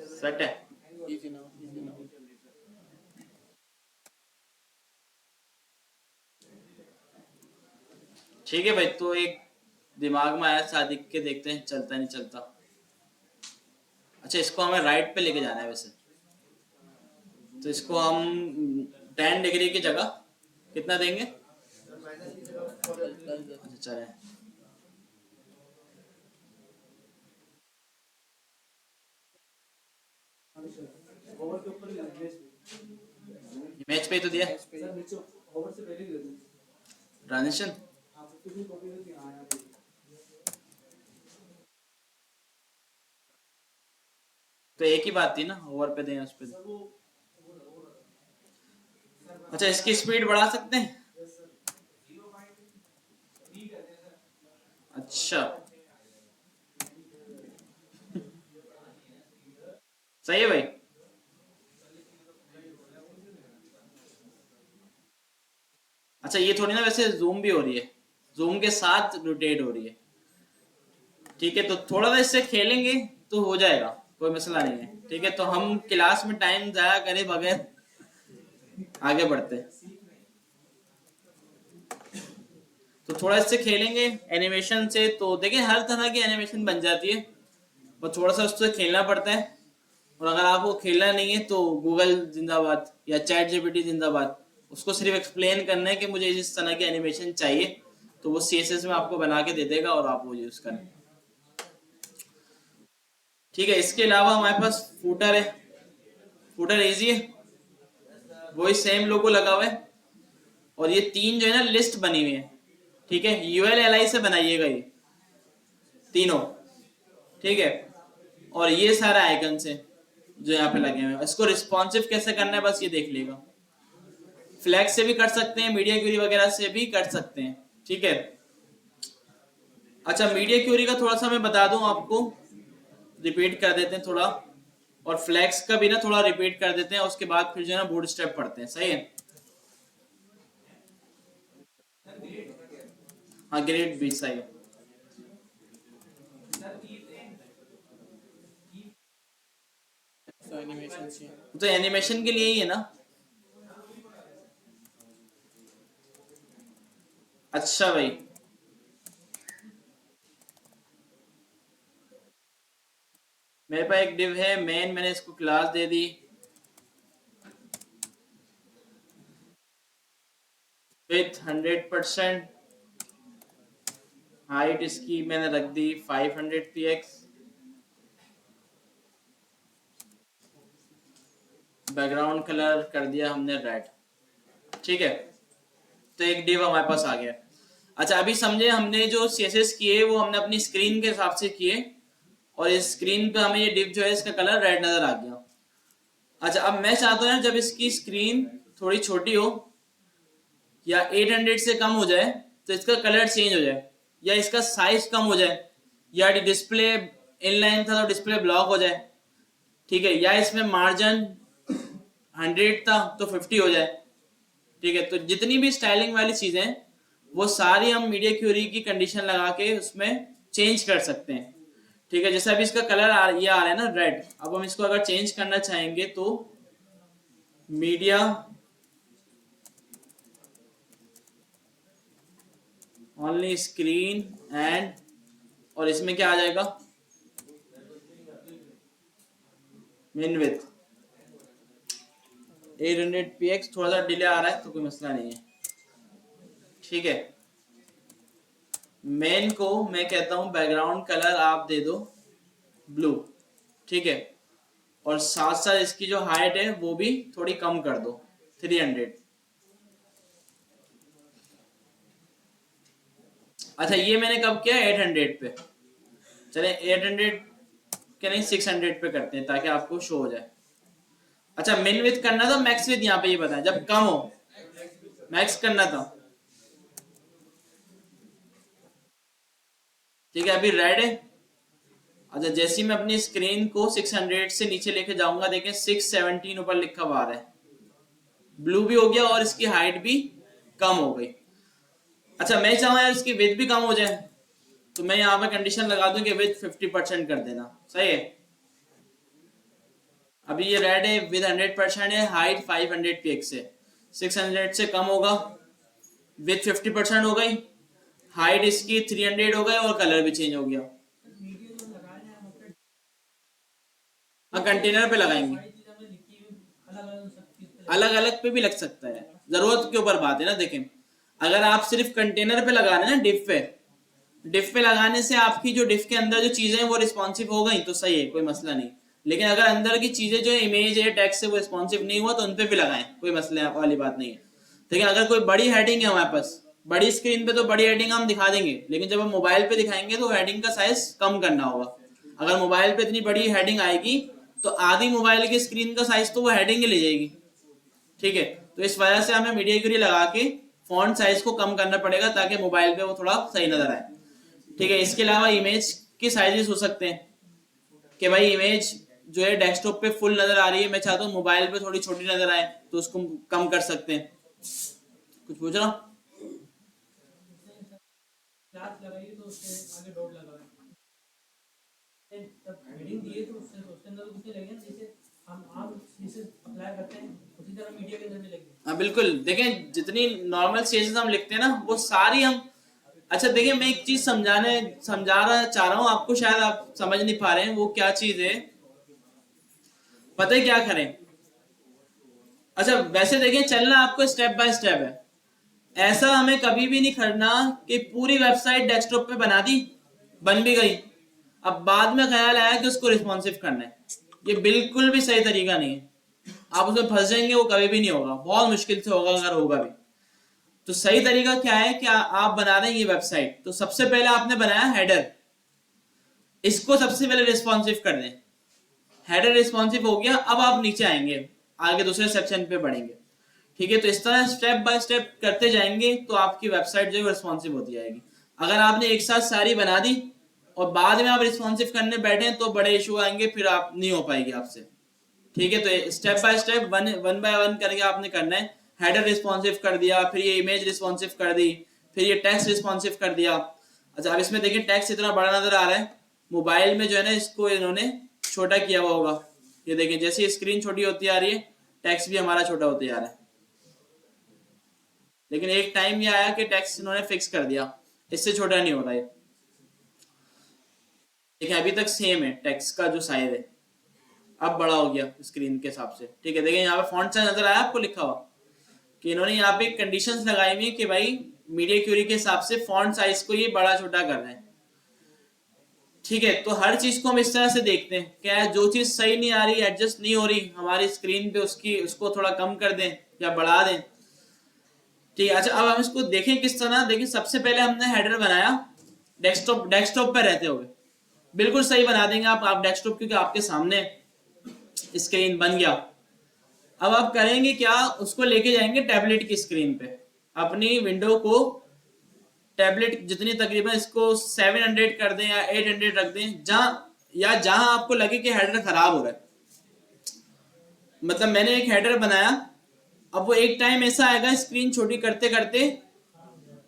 सेट है। ठीक है भाई, तो एक दिमाग में आया, सादिक के देखते हैं चलता नहीं चलता। अच्छा, इसको हमें राइट पे लेके जाना है वैसे, तो इसको हम 10 डिग्री की जगह कितना देंगे, अच्छा चले, इमेज पे ही तो दिया ट्रांजिशन। तो एक ही बात थी ना, ओवर पे दें, उस पे दें। अच्छा, इसकी स्पीड बढ़ा सकते हैं, अच्छा सही है भाई। अच्छा, ये थोड़ी ना वैसे जूम भी हो रही है, जूम के साथ रोटेट हो रही है। ठीक है, तो थोड़ा सा इससे खेलेंगे तो हो जाएगा, कोई मसला नहीं है। ठीक है, तो हम क्लास में टाइम जाया करे बगैर आगे बढ़ते हैं। तो थोड़ा इससे खेलेंगे एनिमेशन से, तो देखिए हर तरह की एनिमेशन बन जाती है, पर थोड़ा सा उससे खेलना पड़ता है। और अगर आपको खेलना नहीं है तो गूगल जिंदाबाद या चैट जीपीटी जिंदाबाद, उसको सिर्फ एक्सप्लेन करना है कि मुझे इस तरह की एनिमेशन चाहिए, तो वो CSS में आपको बना के दे देगा और आप वो यूज करें। ठीक है, इसके अलावा हमारे पास फूटर है, फूटर इजी है, वही सेम लोगो लगा हुआ है, और ये तीन जो है ना लिस्ट बनी हुई है। ठीक है, ULLI से बनाइएगा ये तीनों, ठीक है, और ये सारे आइकन है जो यहाँ पे लगे हुए हैं, इसको रिस्पॉन्सिव कैसे करना है बस ये देख लेगा। फ्लैक्स से भी कर सकते हैं, मीडिया क्यूरी वगैरह से भी कर सकते हैं। ठीक है, अच्छा मीडिया क्यूरी का थोड़ा सा मैं बता दूं आपको, रिपीट कर देते हैं थोड़ा, और फ्लैक्स का भी ना थोड़ा रिपीट कर देते हैं, उसके बाद फिर जो है ना बूट स्टेप पढ़ते हैं, सही है। हाँ, ग्रेड भी सही है, तो एनिमेशन के लिए ही है ना। अच्छा भाई, मेरे पास एक डिव है मेन, मैंने इसको class they the, with 100%, height इसकी मैंने रख दी 500 px, बैकग्राउंड कलर कर दिया हमने रेड। ठीक है, तो एक डिव हमारे पास आ गया। अच्छा, अभी समझे हमने जो CSS किए वो हमने अपनी स्क्रीन के हिसाब से किए, और इस स्क्रीन पे हमें ये डिव जो है इसका कलर रेड नजर आ गया। अच्छा, अब मैं चाहता हूँ यार जब इसकी स्क्रीन थोड़ी छोटी हो या 800 से कम हो जाए तो इसका कलर चेंज हो जाए, या इसका साइज कम हो जाए, या डिस्प्ले इनलाइन था तो डिस्प्ले ब्लॉक हो जाए, ठीक है, या इसमें मार्जिन 100 था तो 50 हो जाए। ठीक है, तो जितनी भी स्टाइलिंग वाली चीजें हैं वो सारी हम मीडिया क्यूरी की कंडीशन लगा के उसमें चेंज कर सकते हैं। ठीक है, जैसे अभी इसका कलर ये आ रहा है ना रेड, अब हम इसको अगर चेंज करना चाहेंगे तो मीडिया ओनली स्क्रीन एंड, और इसमें क्या आ जाएगा, मिन विथ 800px, थोड़ा सा डिले आ रहा है तो कोई मसला नहीं है। ठीक है, मेन को मैं कहता हूं बैकग्राउंड कलर आप दे दो ब्लू। ठीक है, और साथ साथ इसकी जो हाइट है वो भी थोड़ी कम कर दो 300। अच्छा, ये मैंने कब किया, 800 पे। चले 800 के नहीं 600 पे करते हैं ताकि आपको शो हो जाए। अच्छा, मिन विथ करना था मैक्स विथ, यहाँ पे ये बताएं जब कम हो मैक्स करना था। ठीक है, अभी रेड है। अच्छा, जैसे ही मैं अपनी स्क्रीन को 600 से नीचे लेके जाऊंगा, देखें 617 ऊपर लिखा हुआ आ रहा है, ब्लू भी हो गया और इसकी हाइट भी कम हो गई। अच्छा, मैं चाहूँ यार इसकी विथ भी कम हो जाए, तो मैं यहाँ पे कंडीशन लगा दूं कि विथ 50% कर देना, सही है। अभी ये रेड है, विद 100% है, हाइट 500 px है, 600 से कम होगा, विथ 50% हो गई, हाइट इसकी 300 हो गई और कलर भी चेंज हो गया। हाँ, कंटेनर पे लगाएंगे, अलग अलग पे भी लग सकता है, जरूरत के ऊपर बात है ना। देखें, अगर आप सिर्फ कंटेनर पे लगा रहे हैं ना, डिफ पे लगाने से आपकी जो डिफ के अंदर जो चीजें हैं वो रिस्पॉन्सिव हो गई तो सही है, कोई मसला नहीं। लेकिन अगर अंदर की चीजें जो इमेज है टेक्स्ट है वो रिस्पॉन्सिव नहीं हुआ तो उन पे भी लगाएं, कोई मसले वाली बात नहीं है। लेकिन अगर कोई बड़ी हेडिंग है हमारे पास, बड़ी स्क्रीन पे तो बड़ी हेडिंग हम दिखा देंगे, लेकिन जब हम मोबाइल पे दिखाएंगे तो हेडिंग का साइज कम करना होगा। अगर मोबाइल पे इतनी बड़ी हेडिंग आएगी तो आधी मोबाइल की स्क्रीन का साइज तो वो हेडिंग ही ले जाएगी। ठीक है, तो इस वजह से हमें मीडिया क्यूरी लगा के फॉन्ट साइज को कम करना पड़ेगा ताकि मोबाइल पे वो थोड़ा सही नजर आए। ठीक है, इसके अलावा इमेज के साइजेस हो सकते हैं कि भाई इमेज जो है डेस्कटॉप पे फुल नजर आ रही है, मैं चाहता हूँ मोबाइल पे थोड़ी छोटी नजर आए, तो उसको कम कर सकते हैं। कुछ पूछ रहा हूँ? हाँ बिल्कुल, देखें जितनी नॉर्मल चीजें हम लिखते हैं ना वो सारी हम, अच्छा देखिए मैं एक चीज समझा रहा चाह रहा हूँ आपको, शायद आप समझ नहीं पा रहे हैं वो क्या चीज है। पता है क्या करें, अच्छा वैसे देखें चलना आपको स्टेप बाय स्टेप है। ऐसा हमें कभी भी नहीं करना कि पूरी वेबसाइट डेस्कटॉप पे बना दी, बन भी गई, अब बाद में ख्याल आया कि उसको रिस्पॉन्सिव करना है, ये बिल्कुल भी सही तरीका नहीं है। आप उसमें फंस जाएंगे, वो कभी भी नहीं होगा, बहुत मुश्किल से होगा अगर होगा भी। तो सही तरीका क्या है कि आप बना रहे हैं ये वेबसाइट, तो सबसे पहले आपने बनाया हेडर, इसको सबसे पहले रिस्पॉन्सिव कर दें। हेडर रिस्पॉन्सिव हो गया, अब आप नीचे आएंगे, आगे दूसरे सेक्शन पे बढ़ेंगे। ठीक है, तो इस तरह स्टेप बाय स्टेप करते जाएंगे तो आपकी वेबसाइट जो है रिस्पॉन्सिव होती जाएगी। अगर आपने एक साथ सारी बना दी और बाद में आप रिस्पॉन्सिव करने बैठे तो बड़े इशू आएंगे, फिर आप नहीं हो पाएगी आपसे। ठीक है, तो step by step one by one करके आपने करना है। हेडर रिस्पॉन्सिव कर दिया, फिर ये इमेज रिस्पॉन्सिव कर दी, फिर ये टेक्स्ट रिस्पॉन्सिव कर दिया। अच्छा, अब इसमें देखिए टेक्स्ट इतना बड़ा नजर आ रहा है, मोबाइल में जो है ना इसको इन्होंने छोटा किया हुआ होगा। ये देखिए जैसे स्क्रीन छोटी होती आ रही है टेक्स्ट भी हमारा छोटा होते जा रहा है। लेकिन एक टाइम ये आया कि टेक्स्ट इन्होंने फिक्स कर दिया, इससे छोटा नहीं होता ये। देखिए अभी तक सेम है, टेक्स्ट का जो साइज है अब बड़ा हो गया स्क्रीन के हिसाब से। ठीक है, देखिए यहाँ पे फॉन्ट साइज नजर आया आपको लिखा हुआ कि इन्होंने यहाँ पे कंडीशंस लगाई हुई है कि भाई मीडिया क्यूरी के हिसाब से फॉन्ट साइज को ये बड़ा छोटा कर रहे हैं। ठीक है, तो हर चीज को हम इस तरह से देखते हैं, क्या जो चीज सही नहीं आ रही, एडजस्ट नहीं हो रही हमारी स्क्रीन पे, उसको थोड़ा कम कर दें या बढ़ा दें। ठीक है, अच्छा अब हम इसको देखें किस तरह। देखिए सबसे पहले हमने हेडर बनाया डेस्कटॉप पे रहते हुए, बिल्कुल सही बना देंगे आप डेस्कटॉप, क्योंकि आपके सामने स्क्रीन बन गया। अब आप करेंगे क्या, उसको लेके जाएंगे टैबलेट की स्क्रीन पे, अपनी विंडो को टैबलेट जितनी तकरीबन इसको 700 कर दें या 800 रख दें, जहां आपको लगे कि हेडर खराब हो रहा है। मतलब मैंने एक हेडर बनाया, अब वो एक टाइम ऐसा आएगा स्क्रीन छोटी करते करते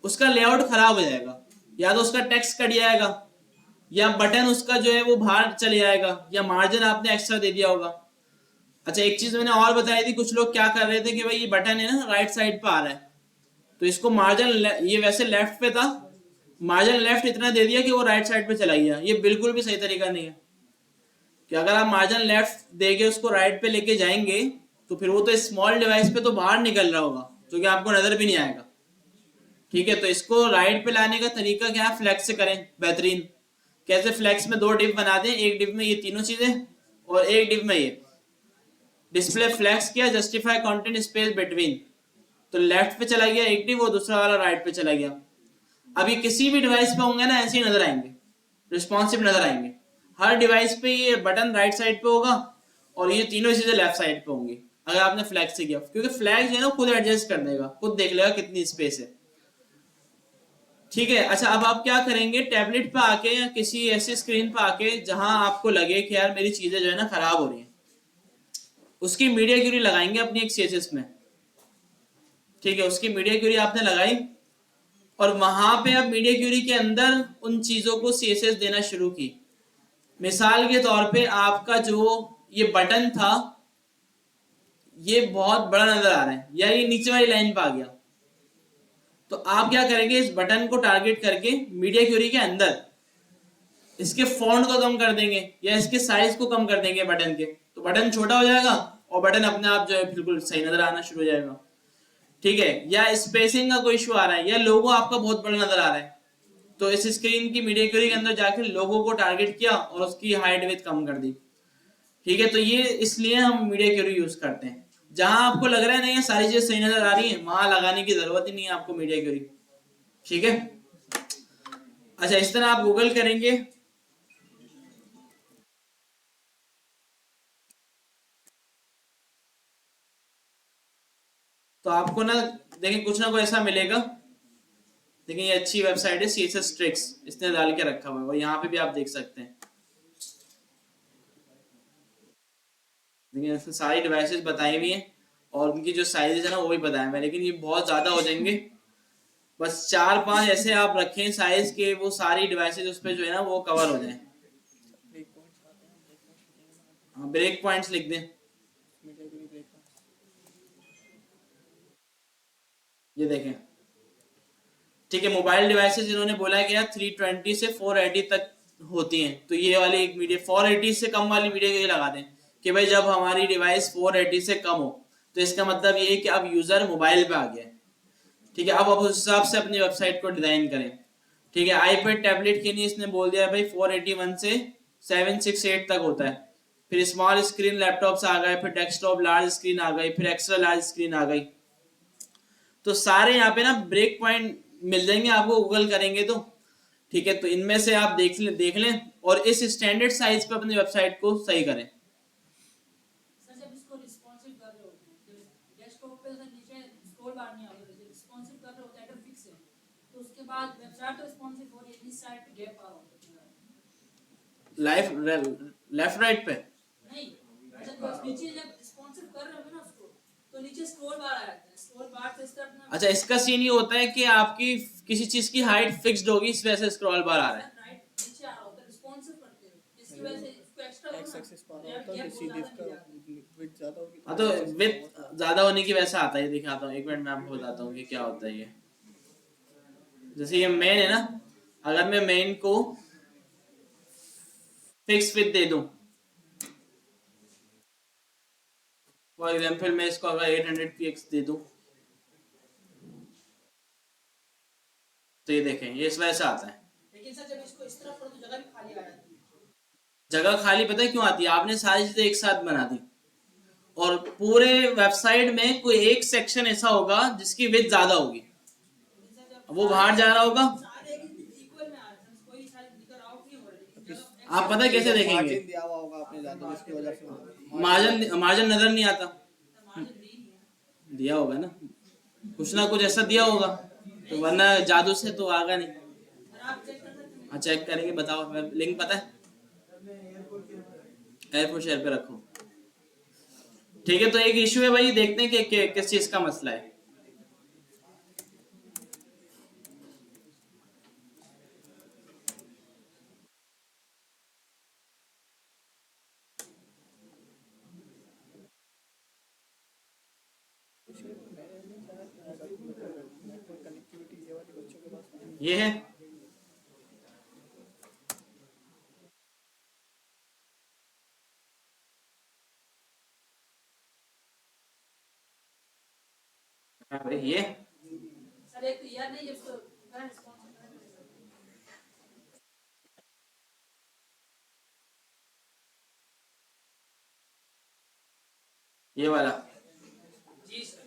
उसका लेआउट खराब हो जाएगा, या तो उसका टेक्स्ट कट जाएगा, या बटन उसका जो है वो बाहर चले जाएगा, या मार्जिन आपने एक्स्ट्रा दे दिया होगा। अच्छा एक चीज मैंने और बताई थी, कुछ लोग क्या कर रहे थे कि भाई ये बटन है ना राइट साइड पे आ रहा है, तो इसको मार्जिन, ये वैसे लेफ्ट पे था, मार्जिन लेफ्ट इतना दे दिया कि वो राइट साइड पे चला गया। ये बिल्कुल भी सही तरीका नहीं है कि अगर आप मार्जिन लेफ्ट देके उसको राइट पे लेके जाएंगे तो फिर वो तो स्मॉल डिवाइस पे तो बाहर निकल रहा होगा, जो कि आपको नजर भी नहीं आएगा। ठीक है, तो इसको राइट पे लाने का तरीका क्या है, फ्लैक्स से करें बेहतरीन। कैसे, फ्लैक्स में 2 डिव बना दें, एक डिव में ये तीनों चीजें और एक डिव में ये डिस्प्ले फ्लैक्स किया, जस्टिफाई कंटेंट स्पेस बिटवीन, तो लेफ्ट पे चला गया एक डिव, वो दूसरा वाला राइट पे चला गया। अभी किसी भी डिवाइस पे होंगे ना ऐसे ही नजर आएंगे, रिस्पॉन्सिव नजर आएंगे। हर डिवाइस पे ये बटन राइट साइड पे होगा और ये तीनों चीजें लेफ्ट साइड पे होंगी अगर आपने फ्लैक्स से किया, क्योंकि फ्लैक्स जो है ना खुद एडजस्ट कर देगा, खुद देख लेगा कितनी स्पेस है। ठीक है, अच्छा अब आप क्या करेंगे, टैबलेट पे आके या किसी ऐसी स्क्रीन पे आके जहां आपको लगे कि यार मेरी चीजें जो है ना खराब हो रही हैं, उसकी मीडिया क्यूरी लगाएंगे अपनी एक सीएसएस में। ठीक है, उसकी मीडिया क्यूरी आपने लगाई और वहां पे अब मीडिया क्यूरी के अंदर उन चीजों को सीएसएस देना शुरू की। मिसाल के तौर पे आपका जो ये बटन था ये बहुत बड़ा नजर आ रहा है, या ये नीचे वाली लाइन पे आ गया, तो आप क्या करेंगे, इस बटन को टारगेट करके मीडिया क्यूरी के अंदर इसके फॉन्ट को कम कर देंगे या इसके साइज को कम कर देंगे बटन के, तो बटन छोटा हो जाएगा और बटन अपने आप जो है बिल्कुल सही नजर आना शुरू हो जाएगा। ठीक है, या स्पेसिंग का कोई इशू आ रहा है या लोगो आपका बहुत बड़ा नजर आ रहा है, तो इस स्क्रीन की मीडिया क्यूरी के अंदर जाकर लोगो को टारगेट किया और उसकी हाइट विड्थ कम कर दी। ठीक है, तो ये इसलिए हम मीडिया क्यूरी यूज करते हैं। जहां आपको लग रहा है नहीं ये सारी चीजें सही नजर आ रही है, वहां लगाने की जरूरत ही नहीं है आपको मीडिया क्यूरी। ठीक है, अच्छा इस तरह आप गूगल करेंगे, तो आपको ना देखिए कुछ ना कुछ ऐसा मिलेगा। देखिए ये अच्छी वेबसाइट है सीएसएस ट्रिक्स, इसने डाल के रखा हुआ है और यहाँ पे भी आप देख सकते हैं। देखिए इसमें सारी डिवाइसेस बताई हुई हैं और उनकी जो साइजेस है ना वो भी बताया हुआ है, लेकिन ये बहुत ज्यादा हो जाएंगे। बस 4-5 ऐसे आप रखें साइज के वो सारी डिवाइसेस उस पर जो है ना वो कवर हो जाए। हाँ ब्रेक पॉइंट्स लिख दें, ये देखें। ठीक है, मोबाइल डिवाइसेस इन्होंने बोला है कि यार 320 से 480 तक होती हैं, तो ये वाली एक मीडिया 480 से कम वाली मीडिया के लिए लगा दें कि भाई जब हमारी डिवाइस 480 से कम हो, तो इसका मतलब ये है कि अब यूजर मोबाइल पे आ गया है। ठीक है, अब आप उस हिसाब से अपनी वेबसाइट को डिजाइन करें। ठीक है, आईपैड टैबलेट के लिए इसने बोल दिया भाई 481 से 768 तक होता है। फिर स्मॉल स्क्रीन लैपटॉप आ गए, फिर डेस्कटॉप लार्ज स्क्रीन आ गई, फिर एक्स्ट्रा लार्ज स्क्रीन आ गई। तो सारे यहाँ पे ना ब्रेक पॉइंट मिल जाएंगे आपको गूगल करेंगे तो। ठीक है, तो इनमें से आप देख लें और इस स्टैंडर्ड साइज पे अपनी वेबसाइट को सही करें। सर जब इसको रिस्पॉन्सिव कर रहे होते हैं, डेस्कटॉप पे सर नीचे स्क्रॉल बार नहीं आता, जब रिस्पॉन्सिव कर रहे होते हैं एडर फिक्स है, तो उसके बाद वेबसाइट तो रिस्पॉन्सिव हो रही है, इस साइड पे गैप आ रहा होता है लाइफ लेफ्ट राइट पे नहीं, मतलब नीचे जब रिस्पॉन्सिव कर रहे हो ना उसको, तो नीचे स्क्रॉल बार आ जाता है, स्क्रॉल बार से इस तरफ ना। अच्छा इसका सीन ये होता है कि आपकी किसी चीज की हाइट फिक्स्ड होगी, इस वजह से स्क्रॉल बार आ रहा है। राइट नीचे आ रहा होता है, रिस्पॉन्सिव करते हो इसकी वजह से इसको एक्स्ट्रा एक्स एक्सिस पर आ रहा होता है, सीधी इसका विड्थ ज्यादा होगी। हाँ तो विथ ज्यादा होने की वजह से आता है, दिखाता हूँ एक मिनट में आपको बताता हूँ कि क्या होता है ये। जैसे ये मेन है ना, अगर मैं मेन को फिक्स विथ दे दूं, फॉर एग्जांपल मैं इसको अगर 800 px दे दूं, तो ये देखें ये इस वजह से आता है। लेकिन सर जब इसको इस तरफ करो तो जगह भी खाली आ जाती है। जगह खाली पता है क्यों आती है, आपने सारी चीजें एक साथ बना दी और पूरे वेबसाइट में कोई एक सेक्शन ऐसा होगा जिसकी विड्थ ज्यादा होगी, वो बाहर जा रहा होगा। आप पता है कैसे देखेंगे, दिया हुआ होगा आपने ज्यादा, जिसकी वजह से मार्जिन मार्जिन नजर नहीं आता, दिया होगा ना कुछ ना कुछ ऐसा दिया होगा, तो वरना जादू से तो आगा नहीं। हाँ चेक करेंगे, बताओ लिंक पता है, एयरपोर्ट शेयर पे रखो। ठीक है, तो एक इशू है भाई, देखते हैं कि किस चीज का मसला है। ये है, हाँ भाई ये सर एक तो ईयर नहीं है उसको करंट रिस्पॉन्सिव। ये वाला जी सर।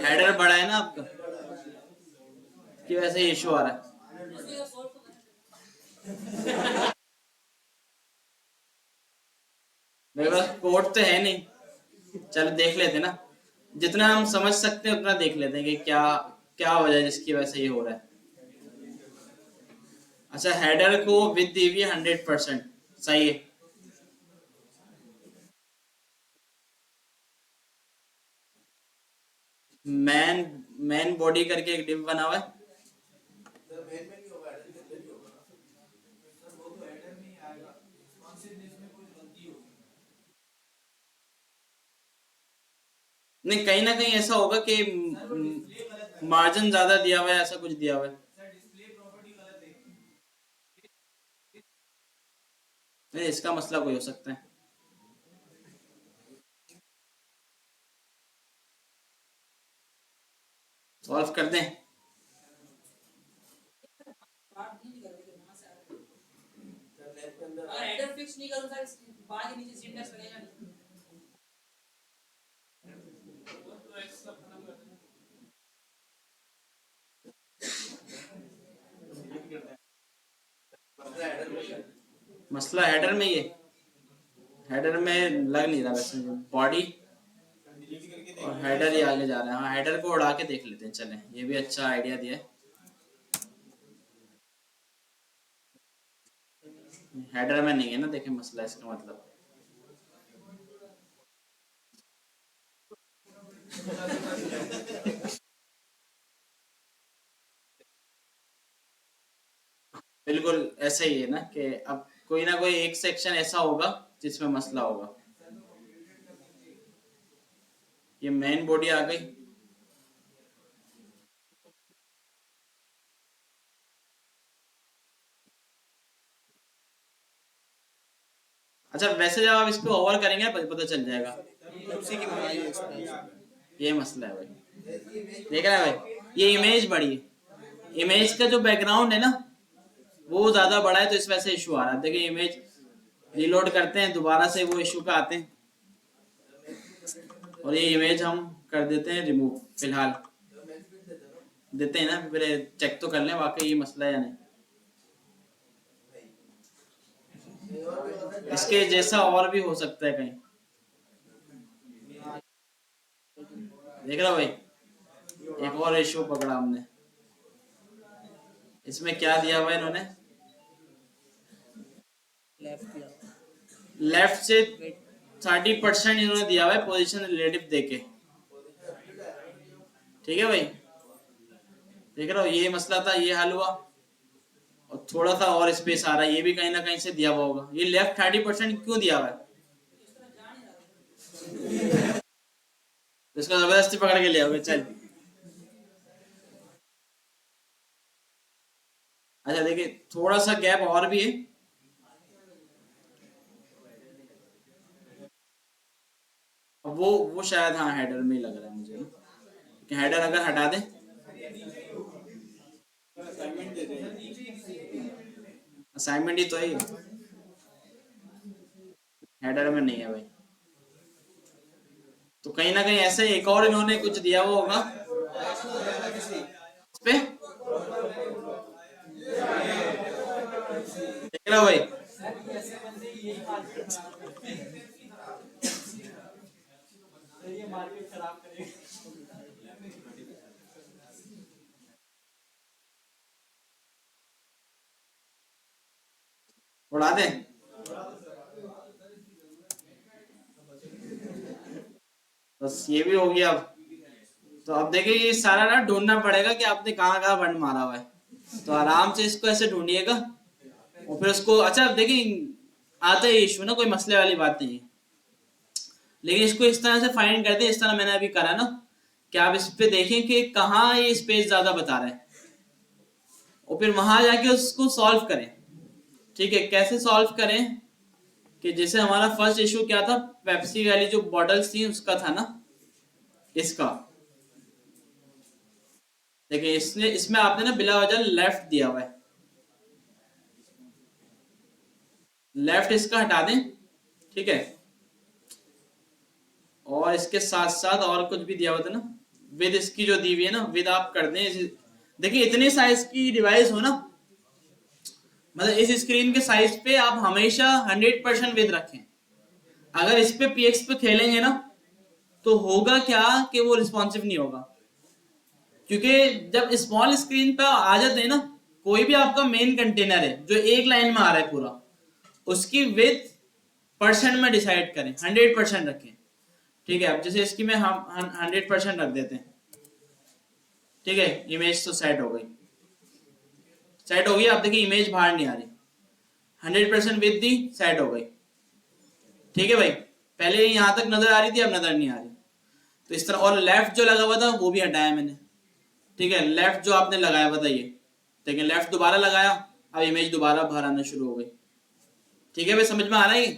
हेडर बड़ा है ना आपका, की वजह से इशू आ रहा है। इसको यार सॉल्व तो करना मेरे पास कोड तो है नहीं, चलो देख लेते हैं ना, जितना हम समझ सकते हैं उतना देख लेते हैं कि क्या क्या वजह है जिसकी वजह से ये हो रहा है। अच्छा, हेडर को विद दी हुई 100%, सही है। मैन मैन बॉडी करके एक डिव बना हुआ है। नहीं, कहीं ना कहीं ऐसा होगा कि मार्जिन ज्यादा दिया हुआ है, ऐसा कुछ दिया हुआ है। नहीं, इसका मसला कोई हो सकता है, सॉल्व कर दें। बात नहीं कर रहे वहां से आ रहे अगर हेडर फिक्स नहीं करूं सर बाद के नीचे सिंटेक्स लगेगा नहीं। मसला हेडर में, ये हेडर में लग नहीं रहा वैसे, बॉडी और हेडर ही आगे जा रहा है। हाँ, हेडर को उड़ा के देख लेते हैं, चलें, ये भी अच्छा आइडिया दिया है। हेडर में नहीं है ना, देखें मसला, इसका मतलब बिल्कुल ऐसा ही है ना, कि अब कोई ना कोई एक सेक्शन ऐसा होगा जिसमें मसला होगा। ये मेन बॉडी आ गई। अच्छा, वैसे जब आप इसको ओवर करेंगे पता चल जाएगा। ये मसला है भाई, देख रहा है भाई, ये इमेज बड़ी है, इमेज का जो बैकग्राउंड है ना वो ज्यादा बड़ा है, तो इस वजह से इशू आ रहा है। देखिए, इमेज रीलोड करते हैं दोबारा से, वो इशू का आते हैं, और ये इमेज हम कर देते हैं रिमूव, फिलहाल देते हैं ना, फिर चेक तो कर लें वाकई ये मसला है या नहीं। इसके जैसा और भी हो सकता है कहीं, देख रहा भाई, एक और इशू पकड़ा हमने। इसमें क्या दिया हुआ है इन्होंने, लेफ्ट से 30% इन्होंने दिया हुआ है पोजीशन रिलेटिव देके। ठीक है भाई, देख रहा हो, ये मसला था, ये हल हुआ, और थोड़ा सा और स्पेस आ रहा है, ये भी कहीं ना कहीं से दिया हुआ होगा। ये लेफ्ट 30% क्यों दिया हुआ है, तो इसको जबरदस्ती पकड़ के ले आओगे, चल। अच्छा देखिए, थोड़ा सा गैप और भी है, अब वो शायद, हाँ हेडर में ही लग रहा है मुझे ना, कि हेडर अगर हटा दे, असाइनमेंट ही तो है, हेडर में नहीं है भाई। तो कहीं ना कहीं ऐसे एक और इन्होंने कुछ दिया हुआ होगा इस पे, देख रहा हो भाई, उड़ा दे। बस ये भी हो गया अब। तो अब देखिए ये सारा ना ढूंढना पड़ेगा कि आपने कहाँ कहाँ बंद मारा हुआ है। तो आराम से इसको ऐसे ढूंढिएगा और फिर उसको, अच्छा अब देखिए आता है इशू ना, कोई मसले वाली बात नहीं है, लेकिन इसको इस तरह से फाइंड करते हैं, इस तरह मैंने अभी करा ना, कि आप इस पे देखें कि कहाँ ये स्पेस ज्यादा बता रहा है और फिर वहां जाके उसको सॉल्व करें। ठीक है, कैसे सॉल्व करें, कि जैसे हमारा फर्स्ट इशू क्या था, पेप्सी वाली जो बॉटल्स थी उसका था ना, इसका देखिए इसने इसमें आपने ना बिला वजह लेफ्ट दिया हुआ है, लेफ्ट इसका हटा दें। ठीक है, और इसके साथ साथ और कुछ भी दिया हुआ था ना, विद इसकी जो दी हुई है ना, विद आप कर दें देखिए इतने साइज की डिवाइस हो ना, मतलब इस स्क्रीन के साइज पे आप हमेशा 100% विद रखें। अगर इस पे पीएक्स पे खेलेंगे ना, तो होगा क्या कि वो रिस्पॉन्सिव नहीं होगा, क्योंकि जब स्मॉल स्क्रीन पे आ जाते हैं ना, कोई भी आपका मेन कंटेनर है जो एक लाइन में आ रहा है पूरा, उसकी विथ परसेंट में डिसाइड करें, 100% रखें। ठीक है, अब जैसे इसकी में हम 100% रख देते हैं। ठीक है, इमेज तो सेट हो गई, सेट हो गई। आप देखिए इमेज बाहर नहीं आ रही, 100% विथ दी, सेट हो गई। ठीक है भाई, पहले यहां तक नजर आ रही थी, अब नजर नहीं आ रही। तो इस तरह, और लेफ्ट जो लगा हुआ था वो भी हटाया मैंने। ठीक है, लेफ्ट जो आपने लगाया हुआ था ये देखिए, लेफ्ट दोबारा लगाया, अब इमेज दोबारा बाहर आना शुरू हो गई। ठीक है भाई, समझ में आ रहा है?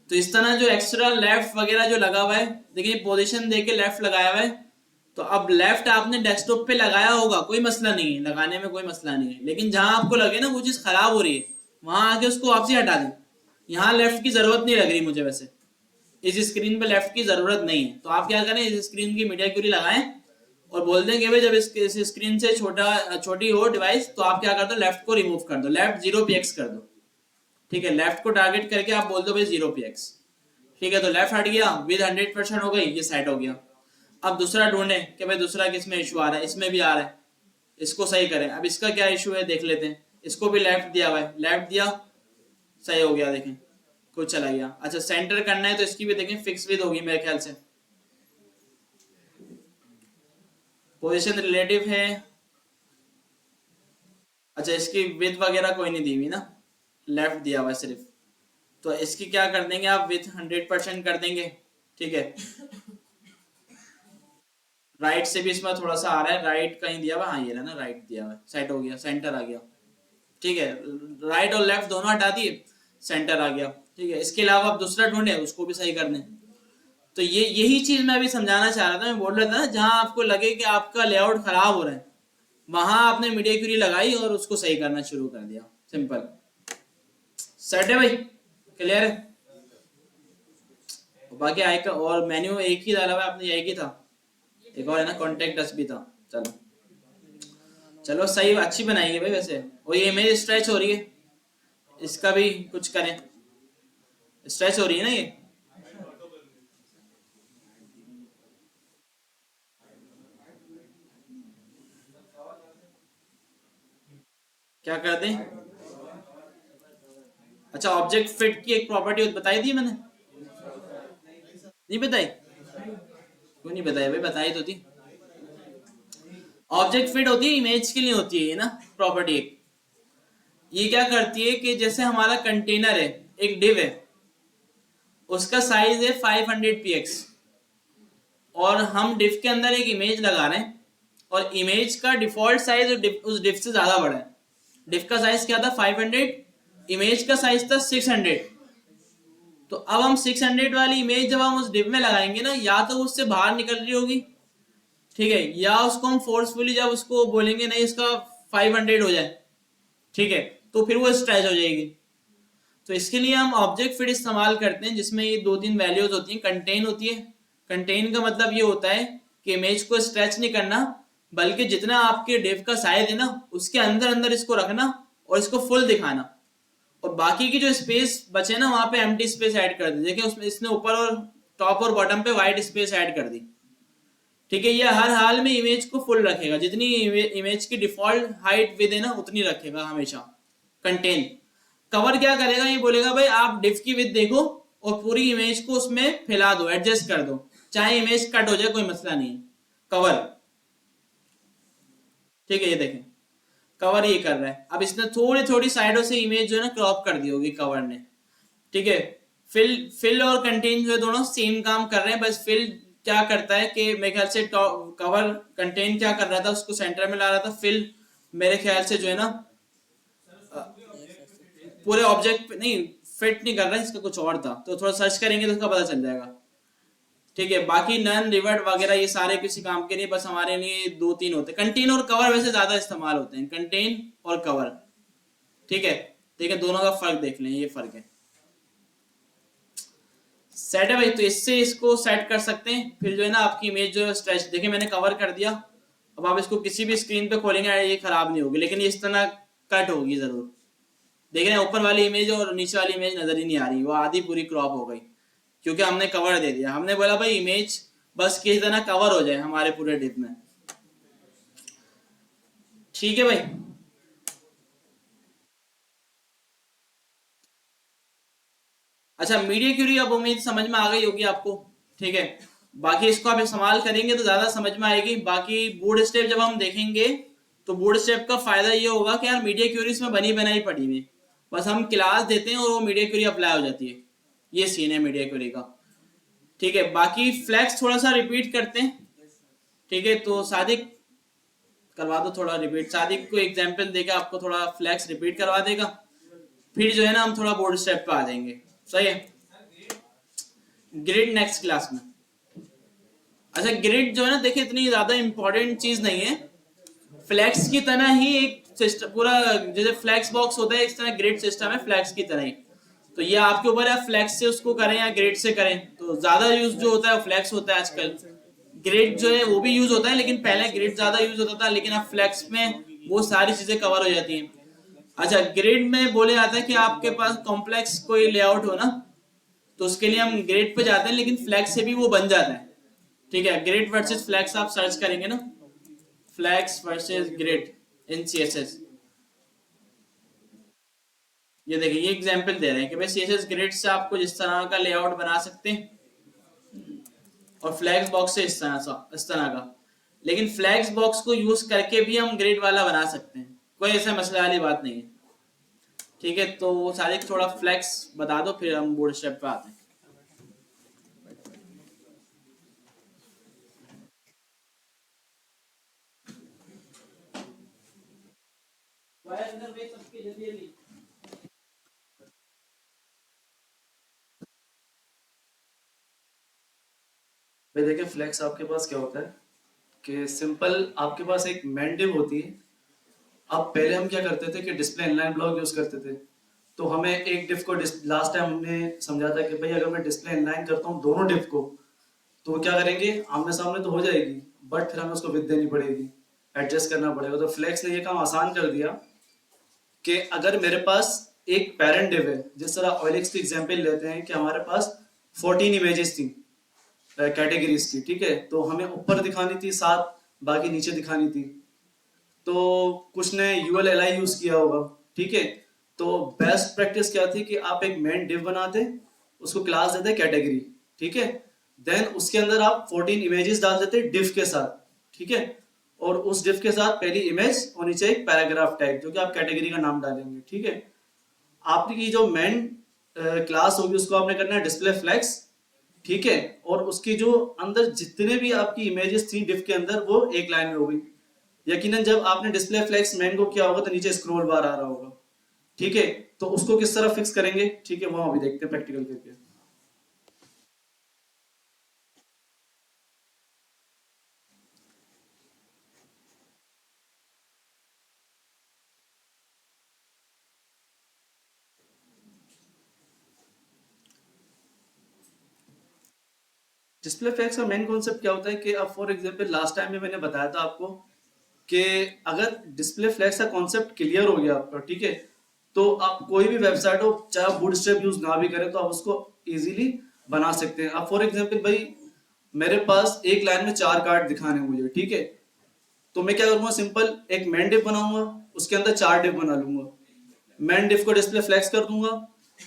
तो इस तरह जो एक्स्ट्रा लेफ्ट वगैरह जो लगा हुआ है, देखिए पोजीशन देके लेफ्ट लगाया हुआ है, तो अब लेफ्ट आपने डेस्कटॉप पे लगाया होगा, कोई मसला नहीं है, लगाने में कोई मसला नहीं है, लेकिन जहां आपको लगे ना वो चीज खराब हो रही है, वहां आके उसको वापसी हटा दें। यहाँ लेफ्ट की जरूरत नहीं लग रही मुझे, वैसे इस स्क्रीन पे लेफ्ट की जरूरत नहीं है, तो आप क्या करें, इस स्क्रीन की मीडिया क्यूरी लगाएं और बोल दें कि भाई जब इस स्क्रीन से छोटी हो डिवाइस, तो आप क्या कर दो, लेफ्ट को रिमूव कर दो, लेफ्ट 0px कर दो। ठीक है, लेफ्ट को टारगेट करके आप बोल दो भाई 0px। ठीक है, तो लेफ्ट हट गया, विद 100% हो गई, ये सेट हो गया। अब दूसरा ढूंढे कि भाई दूसरा किस में इशू आ रहा है, इसमें भी आ रहा है, इसको सही करें। अब इसका क्या इशू है देख लेते हैं, इसको भी लेफ्ट दिया हुआ है, लेफ्ट दिया, सही हो गया, देखें कुछ चला गया। अच्छा सेंटर करना है तो इसकी भी देखें फिक्स विद होगी मेरे ख्याल से, पोजीशन रिलेटिव है। अच्छा इसकी विद वगैरह कोई नहीं दी हुई ना, लेफ्ट दिया हुआ है सिर्फ, तो इसकी क्या कर देंगे आप, विथ 100% कर देंगे। ठीक है, राइट से भी इसमें थोड़ा सा आ रहा है, राइट कहीं दिया हुआ, हाँ ये रहा ना, राइट दिया हुआ है, सेट हो गया, सेंटर आ गया। ठीक है, राइट और लेफ्ट दोनों हटा दिए, सेंटर आ गया। ठीक है, इसके अलावा आप दूसरा ढूंढे, उसको भी सही कर दें। तो ये यही चीज मैं अभी समझाना चाह रहा था, मैं बोल रहा था ना, जहां आपको लगे कि आपका लेआउट खराब हो रहा है, वहां आपने मीडिया क्यूरी लगाई और उसको सही करना शुरू कर दिया, सिंपल। सेट है भाई, क्लियर है? बाकी आई का और मेन्यू एक ही डाला हुआ है आपने, एक ही था, एक और है ना कॉन्टेक्ट अस भी था। चलो चलो सही, अच्छी बनाई है भाई वैसे। और ये इमेज स्ट्रेच हो रही है, इसका भी कुछ करें, स्ट्रेच हो रही है ना ये, क्या कर दें? अच्छा ऑब्जेक्ट फिट की एक प्रॉपर्टी बताई थी मैंने, नहीं बताई? क्यों नहीं बताई भाई, बताई तो थी। ऑब्जेक्ट फिट होती है, इमेज के लिए होती है ये ना प्रॉपर्टी एक। ये क्या करती है कि जैसे हमारा कंटेनर है, एक डिव है, उसका साइज है 500px, और हम डिव के अंदर एक इमेज लगा रहे हैं, और इमेज का डिफॉल्ट साइज उस डिव से ज्यादा बड़ा है। डिव का साइज क्या था, 500, इमेज का साइज था 600। तो अब हम 600 वाली इमेज जब हम उस डिव में लगाएंगे ना, या तो उससे बाहर निकल रही होगी, ठीक है, या उसको हम फोर्सफुली जब उसको बोलेंगे नहीं इसका 500 हो जाए, ठीक है, तो फिर वो स्ट्रेच हो जाएगी। तो इसके लिए हम ऑब्जेक्ट फिट इस्तेमाल करते हैं, जिसमें ये दो तीन वैल्यूज होती हैं। कंटेन होती है, कंटेन का मतलब ये होता है कि इमेज को स्ट्रेच नहीं करना, बल्कि जितना आपके डिव का साइज है ना, उसके अंदर अंदर इसको रखना और इसको फुल दिखाना, और बाकी की जो स्पेस बचे ना, वहां पे एम्प्टी स्पेस ऐड कर दी। देखिए उसमें इसने ऊपर और टॉप और बॉटम पे व्हाइट स्पेस ऐड कर दी। ठीक है, ये हर हाल में इमेज को फुल रखेगा, जितनी इमेज की डिफॉल्ट हाइट विद है ना उतनी रखेगा हमेशा। कंटेन कवर क्या करेगा, ये बोलेगा भाई आप डिफ की विद देखो और पूरी इमेज को उसमें फैला दो, एडजस्ट कर दो, चाहे इमेज कट हो जाए कोई मसला नहीं है। कवर, ठीक है, ये देखें कवर ये कर रहा है। अब इसने थोड़ी थोड़ी साइडों से इमेज जो है ना क्रॉप कर दी होगी कवर ने, ठीक है। फिल और कंटेन जो है दोनों सेम काम कर रहे हैं, बस फिल क्या करता है कि मेरे ख्याल से कवर कंटेन क्या कर रहा था, उसको सेंटर में ला रहा था। फिल मेरे ख्याल से जो है ना पूरे ऑब्जेक्ट पे नहीं फिट नहीं कर रहा है, इसका कुछ और था, तो थोड़ा सर्च करेंगे तो उसका पता चल जाएगा, ठीक है। बाकी नन रिवर्ट वगैरह ये सारे किसी काम के नहीं, बस हमारे लिए दो तीन होते हैं। कंटेन और कवर वैसे ज्यादा इस्तेमाल होते हैं, कंटेन और कवर, ठीक है। देखिए दोनों का फर्क देख लें, ये फर्क है। सेट है भाई, तो इससे इसको सेट कर सकते हैं। फिर जो है ना आपकी इमेज जो है स्ट्रेच, देखिए मैंने कवर कर दिया। अब आप इसको किसी भी स्क्रीन पे खोलेंगे ये खराब नहीं होगी, लेकिन इस तरह कट होगी जरूर। देख रहे हैं ऊपर वाली इमेज और नीचे वाली इमेज नजर ही नहीं आ रही, वो आधी पूरी क्रॉप हो गई, क्योंकि हमने कवर दे दिया। हमने बोला भाई इमेज बस किसी तरह कवर हो जाए हमारे पूरे डिप में, ठीक है भाई। अच्छा, मीडिया क्यूरी अब उम्मीद समझ में आ गई होगी आपको, ठीक है। बाकी इसको आप इस्तेमाल करेंगे तो ज्यादा समझ में आएगी। बाकी बूट स्टेप जब हम देखेंगे तो बूट स्टेप का फायदा ये होगा कि यार मीडिया क्यूरी इसमें बनी बनाई पड़ी हुई, बस हम क्लास देते हैं और वो मीडिया क्यूरी अप्लाई हो जाती है। ये सीन है मीडिया क्यूरी का, ठीक है। बाकी फ्लैक्स थोड़ा सा रिपीट करते हैं, ठीक है। तो सादिक करवा दो थोड़ा रिपीट, सादिक को एग्जाम्पल देकर आपको थोड़ा फ्लैक्स रिपीट करवा देगा, फिर जो है ना हम थोड़ा बोर्ड स्टेप पे आ जाएंगे, सही है। ग्रिड नेक्स्ट क्लास में। अच्छा, ग्रिड जो है ना देखिए इतनी ज्यादा इंपॉर्टेंट चीज नहीं है, फ्लैक्स की तरह ही एक सिस्टम पूरा, जैसे फ्लैक्स बॉक्स होता है इस तरह ग्रिड सिस्टम है फ्लैक्स की तरह ही। तो ये आपके ऊपर है, फ्लैक्स से उसको करें या ग्रिड से करें। तो ज्यादा यूज जो होता है वो फ्लैक्स होता है आजकल। ग्रिड जो है वो भी यूज होता है, लेकिन पहले ग्रिड ज्यादा यूज होता था, लेकिन अब फ्लैक्स में वो सारी चीजें कवर हो जाती हैं। अच्छा, ग्रिड में बोले जाता है कि आपके पास कॉम्प्लेक्स कोई लेआउट हो ना, तो उसके लिए हम ग्रिड पे जाते हैं, लेकिन फ्लैक्स से भी वो बन जाता है, ठीक है। ग्रिड वर्सेस फ्लैक्स आप सर्च करेंगे ना, फ्लैक्स वर्सेस ग्रिड इन सीएसएस। ये देखिए ये एग्जांपल दे रहे हैं कि भाई सीएसएस ग्रिड से आपको जिस तरह का लेआउट बना सकते हैं, और फ्लैक्स बॉक्स से इस तरह का। लेकिन फ्लैक्स बॉक्स को यूज करके भी हम ग्रिड वाला बना सकते हैं, कोई ऐसा मसला वाली बात नहीं है, ठीक है। तो सारे थोड़ा फ्लैक्स बता दो, फिर हम बोर्ड स्टेप पे आते हैं। भाई देखिए फ्लेक्स आपके पास क्या होता है कि सिंपल आपके पास एक मेन डिव होती है। अब पहले हम क्या करते थे कि डिस्प्ले इनलाइन ब्लॉक यूज करते थे, तो हमें एक डिव को लास्ट टाइम हमने समझा था कि भाई अगर मैं डिस्प्ले इनलाइन करता हूँ दोनों डिव को, तो वो क्या करेंगे, आमने सामने तो हो जाएगी बट फिर हमें उसको विड्थ देनी पड़ेगी, एडजस्ट करना पड़ेगा। तो फ्लेक्स ने ये काम आसान कर दिया कि अगर मेरे पास एक पेरेंट डिव है, जिस तरह ऑयलिक्स की एग्जांपल लेते हैं कि हमारे पास 14 इमेजेस थी कैटेगरीज की, ठीक है। तो हमें ऊपर दिखानी थी 7, बाकी नीचे दिखानी थी। तो कुछ ने ULLI यूज किया होगा, ठीक है। तो बेस्ट प्रैक्टिस क्या थी कि आप एक मेन डिव बनाते, उसको क्लास देते कैटेगरी, ठीक है। देन उसके अंदर आप 14 इमेजेस डाल देते डिव के साथ, ठीक है। और उस डिव के साथ पहली इमेज और नीचे एक पैराग्राफ टैग जो कि आप कैटेगरी का नाम डालेंगे, ठीक है। आपकी जो मेन क्लास होगी उसको आपने करना है डिस्प्ले फ्लेक्स, ठीक है। और उसकी जो अंदर जितने भी आपकी इमेजेस थी डिव के अंदर वो एक लाइन में हो गई। यकीनन जब आपने डिस्प्ले फ्लेक्स मेन को किया होगा तो नीचे स्क्रॉल बार आ रहा होगा, ठीक है। तो उसको किस तरह फिक्स करेंगे, ठीक है, वो हम अभी देखते हैं प्रैक्टिकल करके। डिस्प्ले फ्लेक्स का मेन कॉन्सेप्ट क्या होता है कि अब फॉर एग्जांपल लास्ट टाइम में मैंने बताया था आपको कि अगर डिस्प्ले फ्लेक्स का कॉन्सेप्ट क्लियर हो गया आपका, ठीक है, तो आप कोई भी वेबसाइट हो चाहे आप बूटस्ट्रैप यूज ना भी करें तो आप उसको इजीली बना सकते हैं। अब फॉर एग्जांपल भाई मेरे पास एक लाइन में 4 कार्ड दिखाने हैं मुझे, ठीक है। तो मैं क्या करूंगा, सिंपल एक मेन डिव बनाऊंगा, उसके अंदर 4 डिव बना लूंगा, मेन डिव को डिस्प्ले फ्लेक्स कर दूंगा।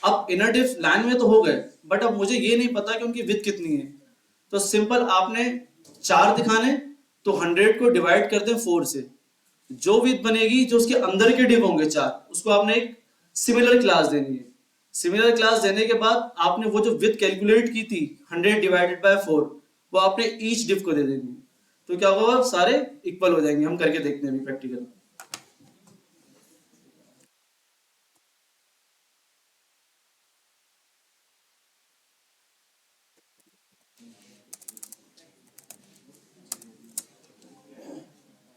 अब इनर डिव लाइन में तो हो गए, बट अब मुझे ये नहीं पता कि उनकी विड्थ कितनी है। तो सिंपल आपने 4 दिखाने, तो 100 को डिवाइड कर दें 4 से, जो विथ बनेगी, जो उसके अंदर के डिव होंगे 4, उसको आपने एक सिमिलर क्लास देनी है। सिमिलर क्लास देने के बाद आपने वो जो विथ कैलकुलेट की थी 100 डिवाइडेड बाय 4, वो आपने ईच डिव को दे देनी है। तो क्या होगा, सारे इक्वल हो जाएंगे। हम करके देखते हैं अभी प्रैक्टिकल।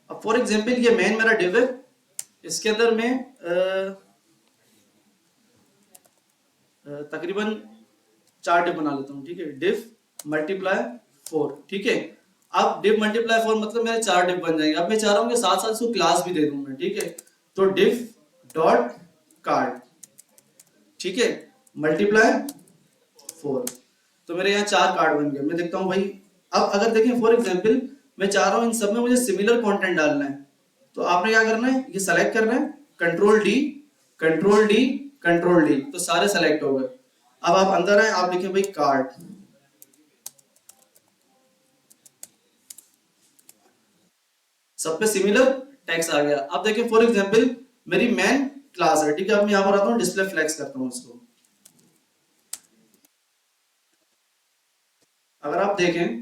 अब फॉर एग्जांपल ये मेन मेरा डिव है, इसके अंदर मैं तकरीबन 4 डिव बना लेता हूँ, ठीक है। डिव मल्टीप्लाई 4, ठीक है। अब डिव मल्टीप्लाई 4 मतलब मेरे 4 डिव बन जाएंगे। अब मैं चाह रहा हूँ कि साथ साथ इसको क्लास भी दे दूं मैं, ठीक है। तो डिव डॉट कार्ड, ठीक है, मल्टीप्लाई 4, तो मेरे यहाँ 4 कार्ड बन गए। मैं देखता हूँ भाई, अब अगर देखें फॉर एग्जांपल मैं चाह रहा हूँ इन सब में मुझे सिमिलर कंटेंट डालना है, तो आपने क्या करना है, ये सेलेक्ट करना है, control D control D control D, तो सारे सेलेक्ट हो गए। अब आप अंदर आए, आप लिखें भाई कार्ड, सब पे सिमिलर टैक्स आ गया। अब देखिए फॉर एग्जांपल मेरी मेन क्लास है, ठीक है। अब मैं यहां पर आता हूं, डिस्प्ले फ्लेक्स करता हूं इसको। अगर आप देखें,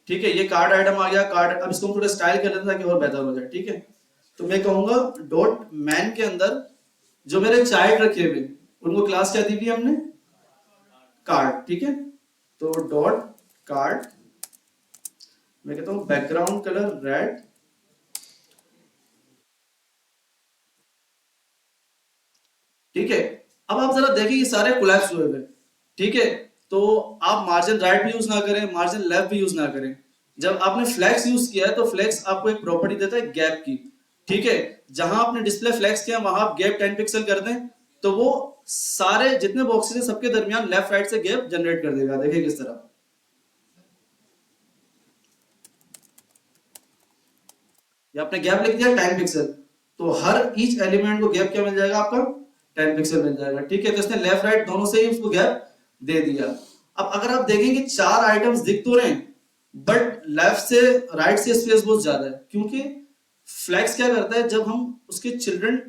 ठीक है, ये कार्ड आइटम आ गया, कार्ड। अब इसको हम थोड़ा स्टाइल कर लेते हैं ताकि और बेहतर हो जाए, ठीक है। तो मैं कहूंगा डॉट मैन के अंदर जो मेरे चाइल्ड रखे हुए, उनको क्लास क्या दी हुई हमने, कार्ड, ठीक है। तो डॉट कार्ड, मैं कहता हूं बैकग्राउंड कलर रेड, ठीक है। अब आप जरा देखिए ये सारे कोलैप्स हुए हुए, ठीक है। तो आप मार्जिन राइट भी यूज ना करें, मार्जिन लेफ्ट भी यूज ना करें। जब आपने फ्लेक्स यूज किया है तो फ्लेक्स आपको एक प्रॉपर्टी देता है गैप की, ठीक है। जहां आपने डिस्प्ले फ्लेक्स किया वहां आप गैप 10 पिक्सल कर दें, तो वो सारे जितने बॉक्सेस हैं सबके दरमियान लेफ्ट राइट से गैप जनरेट कर देगा। देखिए किस तरह, ये आपने गैप लिख दिया 10 पिक्सल, तो हर ईच एलिमेंट को गैप क्या मिल जाएगा, आपका 10 पिक्सल मिल जाएगा, ठीक है। तो इसने लेफ्ट राइट दोनों से ही उसको गैप दे दिया। अब अगर आप देखेंगे 4 आइटम्स दिख तो रहे हैं, बट लेफ्ट से राइट से स्पेस बहुत ज्यादा है, क्योंकि फ्लेक्स क्या करता है, जब हम उसके चिल्ड्रन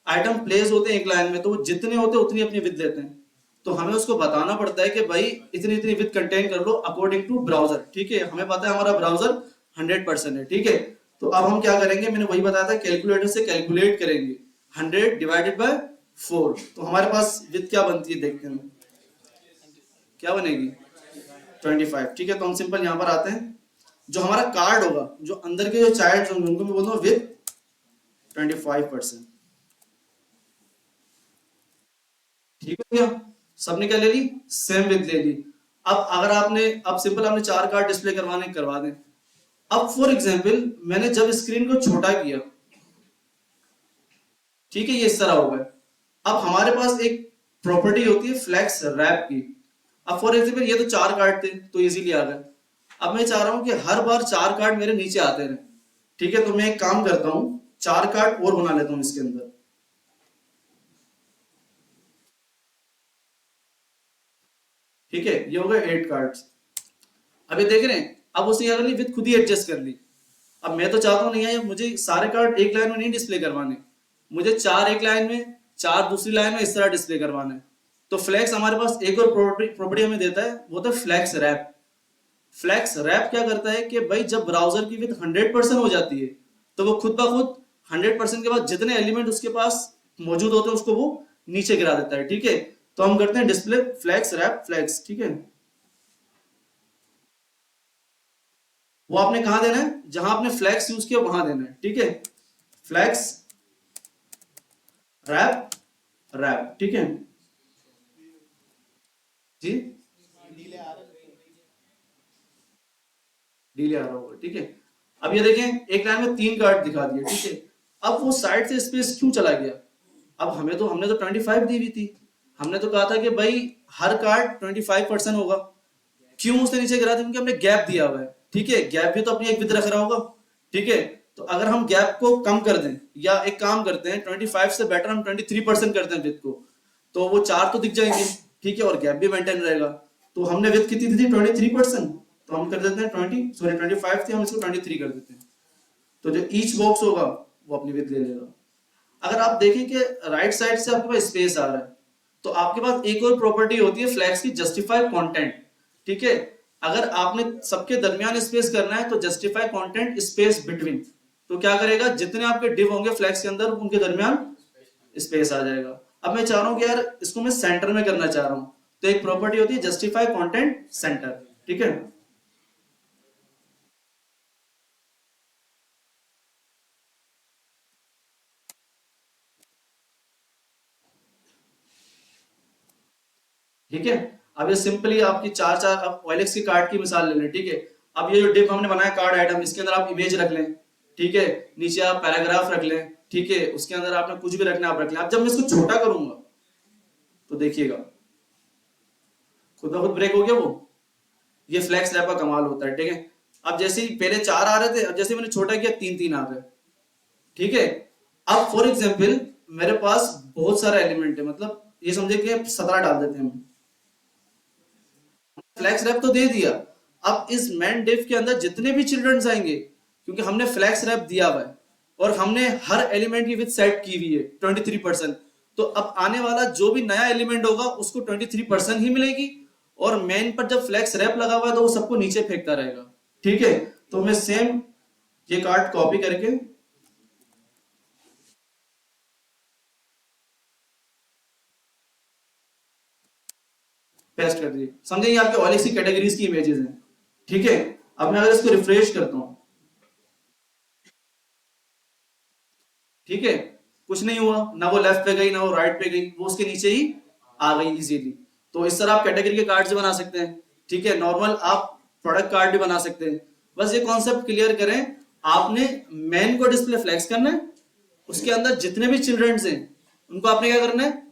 आइटम प्लेस होते हैं एक लाइन में, तो वो जितने होते हैं उतनी अपनी विड्थ लेते हैं। तो हमें उसको बताना पड़ता है कि भाई इतनी इतनी विड्थ कंटेन कर लो अकॉर्डिंग टू ब्राउजर, ठीक है। हमें पता है हमारा ब्राउजर 100% है, ठीक है। तो अब हम क्या करेंगे, मैंने वही बताया था, कैलकुलेटर से कैलकुलेट करेंगे 100 डिवाइडेड बाय 4, तो हमारे पास विड्थ क्या बनती है, देखते हैं क्या बनेगी, 25, ठीक है। तो हम सिंपल यहां पर आते हैं, जो हमारा कार्ड होगा, जो अंदर के जो चाइल्ड होंगे उनको मैं बोलता हूँ विद 25%, ठीक है। क्या सबने क्या ले ली, सेम विद ले ली। अब अगर आपने, अब सिंपल आपने 4 कार्ड डिस्प्ले करवाने करवा दें। अब फॉर एग्जांपल मैंने जब स्क्रीन को छोटा किया, ठीक है, ये इस तरह हो गया। अब हमारे पास एक प्रॉपर्टी होती है फ्लेक्स रैप की। अब फॉर एग्जांपल ये तो 4 कार्ड थे तो इजीली आ गए। अब मैं चाह रहा हूं कि हर बार 4 कार्ड मेरे नीचे आते रहे, ठीक है। तो मैं एक काम करता हूं, 4 कार्ड और बना लेता हूं इसके अंदर, ठीक है। ये हो गए 8 कार्ड्स। अब ये देख रहे हैं, अब उसने क्या कर ली, विद खुद ही एडजस्ट कर ली। अब मैं तो चाहता हूं नहीं है, मुझे सारे कार्ड एक लाइन में नहीं डिस्प्ले करवाने, मुझे 4 एक लाइन में, 4 दूसरी लाइन में, इस तरह डिस्प्ले करवाना है। तो फ्लेक्स हमारे पास एक और प्रॉपर्टी हमें देता है, वो तो फ्लेक्स रैप। फ्लेक्स रैप क्या करता है कि भाई जब ब्राउजर की विड्थ 100% हो जाती है, तो वो खुद ब खुद 100% के बाद जितने एलिमेंट उसके पास मौजूद होते हैं उसको वो नीचे गिरा देता है, ठीक है। तो हम करते हैं डिस्प्ले फ्लेक्स रैप फ्लेक्स, ठीक है। वो आपने कहां देना है, जहां आपने फ्लेक्स यूज किया वहां देना है, ठीक है। फ्लेक्स रैप रैप, ठीक है जी, डीले आ रहा होगा, ठीक है। अब ये देखें एक लाइन में 3 कार्ड दिखा दिए, ठीक है। अब वो साइड से स्पेस क्यों चला गया, अब हमने तो 25 दी हुई थी, हमने तो कहा था कि भाई हर कार्ड 25% होगा, क्यों उसने नीचे गिरा दिया, क्योंकि हमने गैप दिया हुआ है, ठीक है। गैप भी तो अपनी एक विद रख रहा होगा, ठीक है। तो अगर हम गैप को कम कर दें, या एक काम करते हैं 25 से बेटर हम 23% करते हैं विद को, तो वो 4 तो दिख जाएंगे, ठीक है, और गैप भी मेंटेन रहेगा। तो हमने विथ कितनी दी थी 23%, तो हम कर देते हैं 25 थी, हम इसको 23 कर देते हैं। तो जो ईच बॉक्स होगा वो अपनी विथ ले लेगा। अगर आप देखें कि राइट साइड से आपके पास स्पेस आ रहा है, तो आपके पास एक और प्रॉपर्टी होती है फ्लैक्स की, जस्टिफाई कंटेंट। ठीक है, अगर आपने सबके दरमियान स्पेस करना है तो जस्टिफाई कंटेंट स्पेस बिटवीन, तो क्या करेगा, जितने आपके डिव होंगे फ्लैक्स के अंदर उनके दरमियान स्पेस आ जाएगा। अब मैं चाह रहा हूं कि यार इसको मैं सेंटर में करना चाह रहा हूं, तो एक प्रॉपर्टी होती है जस्टिफाई कंटेंट सेंटर। ठीक है, ठीक है। अब ये सिंपली आपकी चार चार, अब OLX की कार्ड की मिसाल ले लें। ठीक है, अब ये जो डिप हमने बनाया कार्ड आइटम, इसके अंदर आप इमेज रख लें। ठीक है, नीचे आप पैराग्राफ रख लें। ठीक है, उसके अंदर आपने कुछ भी रखना आप रख लें। अब जब मैं इसको छोटा करूंगा तो देखिएगा खुद ब खुद ब्रेक हो गया वो। ये फ्लैक्स रैप का कमाल होता है। ठीक है, अब जैसे ही पहले 4 आ रहे थे, अब जैसे मैंने छोटा किया 3 आ गए। ठीक है, अब फॉर एग्जाम्पल मेरे पास बहुत सारा एलिमेंट है, मतलब ये समझे कि 17 डाल देते हैं हम। फ्लैक्स रैप तो दे दिया, अब इस मैन डिव के अंदर जितने भी चिल्ड्रंस आएंगे, क्योंकि हमने फ्लैक्स रैप दिया हुआ है और हमने हर एलिमेंट की विथ सेट की हुई है 23%, तो अब आने वाला जो भी नया एलिमेंट होगा उसको 23% ही मिलेगी, और मैन पर जब फ्लैक्स रैप लगा हुआ है तो वो सबको नीचे फेंकता रहेगा। ठीक है, तो मैं सेम ये कार्ड कॉपी करके पेस्ट कर दिए। समझे, ये आपके OLX की कैटेगरीज की इमेजेस हैं। ठीक है, अब मैं अगर इसको रिफ्रेश करता हूं, ठीक है, कुछ नहीं हुआ, ना वो लेफ्ट पे गई ना वो राइट पे गई, वो उसके नीचे ही आ गई इजीली। तो इस तरह आप कैटेगरी के कार्ड्स बना सकते हैं। ठीक है, नॉर्मल आप प्रोडक्ट कार्ड भी बना सकते हैं। बस ये कॉन्सेप्ट क्लियर करें, आपने मैन को डिस्प्ले फ्लैक्स करना है, उसके अंदर जितने भी चिल्ड्रंस हैं उनको आपने क्या करना है,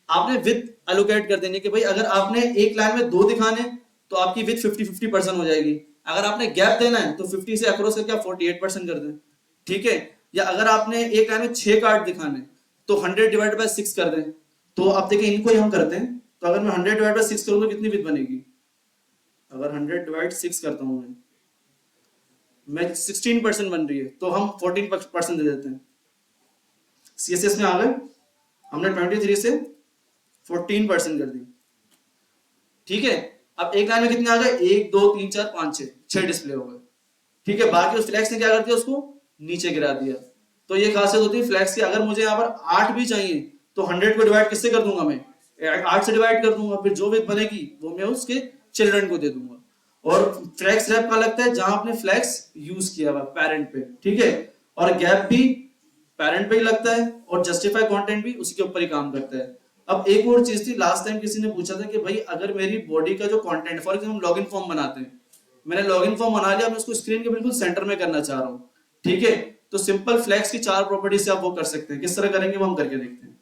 आपने विथ अलोकेट कर देनी कि भाई अगर आपने एक लाइन में 2 दिखाने तो आपकी विथ 50-50% हो जाएगी। अगर आपने गैप देना है तो 50 से अक्रॉस करके आप 48% कर दें। ठीक है, या अगर आपने एक लाइन में 6 कार्ड दिखाने तो 100/6 कर दें। तो आप देखिए इनको ही हम करते हैं, तो अगर मैं 100/6 करूँ तो कितनी विथ बनेगी, अगर 100/6 करता हूं मैं 16% बन रही है, तो हम 14% दे देते हैं। CSS में आ गए, हमने 23 से 14% कर दी। ठीक है, अब एक लाइन में कितने आ गए, 1 2 3 4 5 6 डिस्प्ले हो गए। ठीक है, बाकी उस फ्लैक्स ने क्या कर दिया, उसको नीचे गिरा दिया। तो ये खासियत होती है फ्लैक्स की। अगर मुझे यहाँ पर 8 भी चाहिए तो 100 को डिवाइड किससे कर दूंगा, मैं 8 से डिवाइड कर दूंगा, फिर जो विथ बनेगी वो मैं उसके चिल्ड्रन को दे दूंगा। और फ्लैक्स रैप का लगता है जहां आपने फ्लैक्स यूज किया हुआ पेरेंट पे। ठीक है, और गैप भी पेरेंट पे ही लगता है, और जस्टिफाई कंटेंट भी उसी के ऊपर ही काम करता है। अब एक और चीज थी, लास्ट टाइम किसी ने पूछा था कि भाई अगर मेरी बॉडी का जो content, for example login form बनाते हैं, मैंने लॉगिन फॉर्म बना लिया, मैं उसको स्क्रीन के बिल्कुल सेंटर में करना चाह रहा हूँ। ठीक है, तो सिंपल फ्लैक्स की 4 प्रॉपर्टी से आप वो कर सकते हैं। किस तरह करेंगे वो हम करके देखते हैं।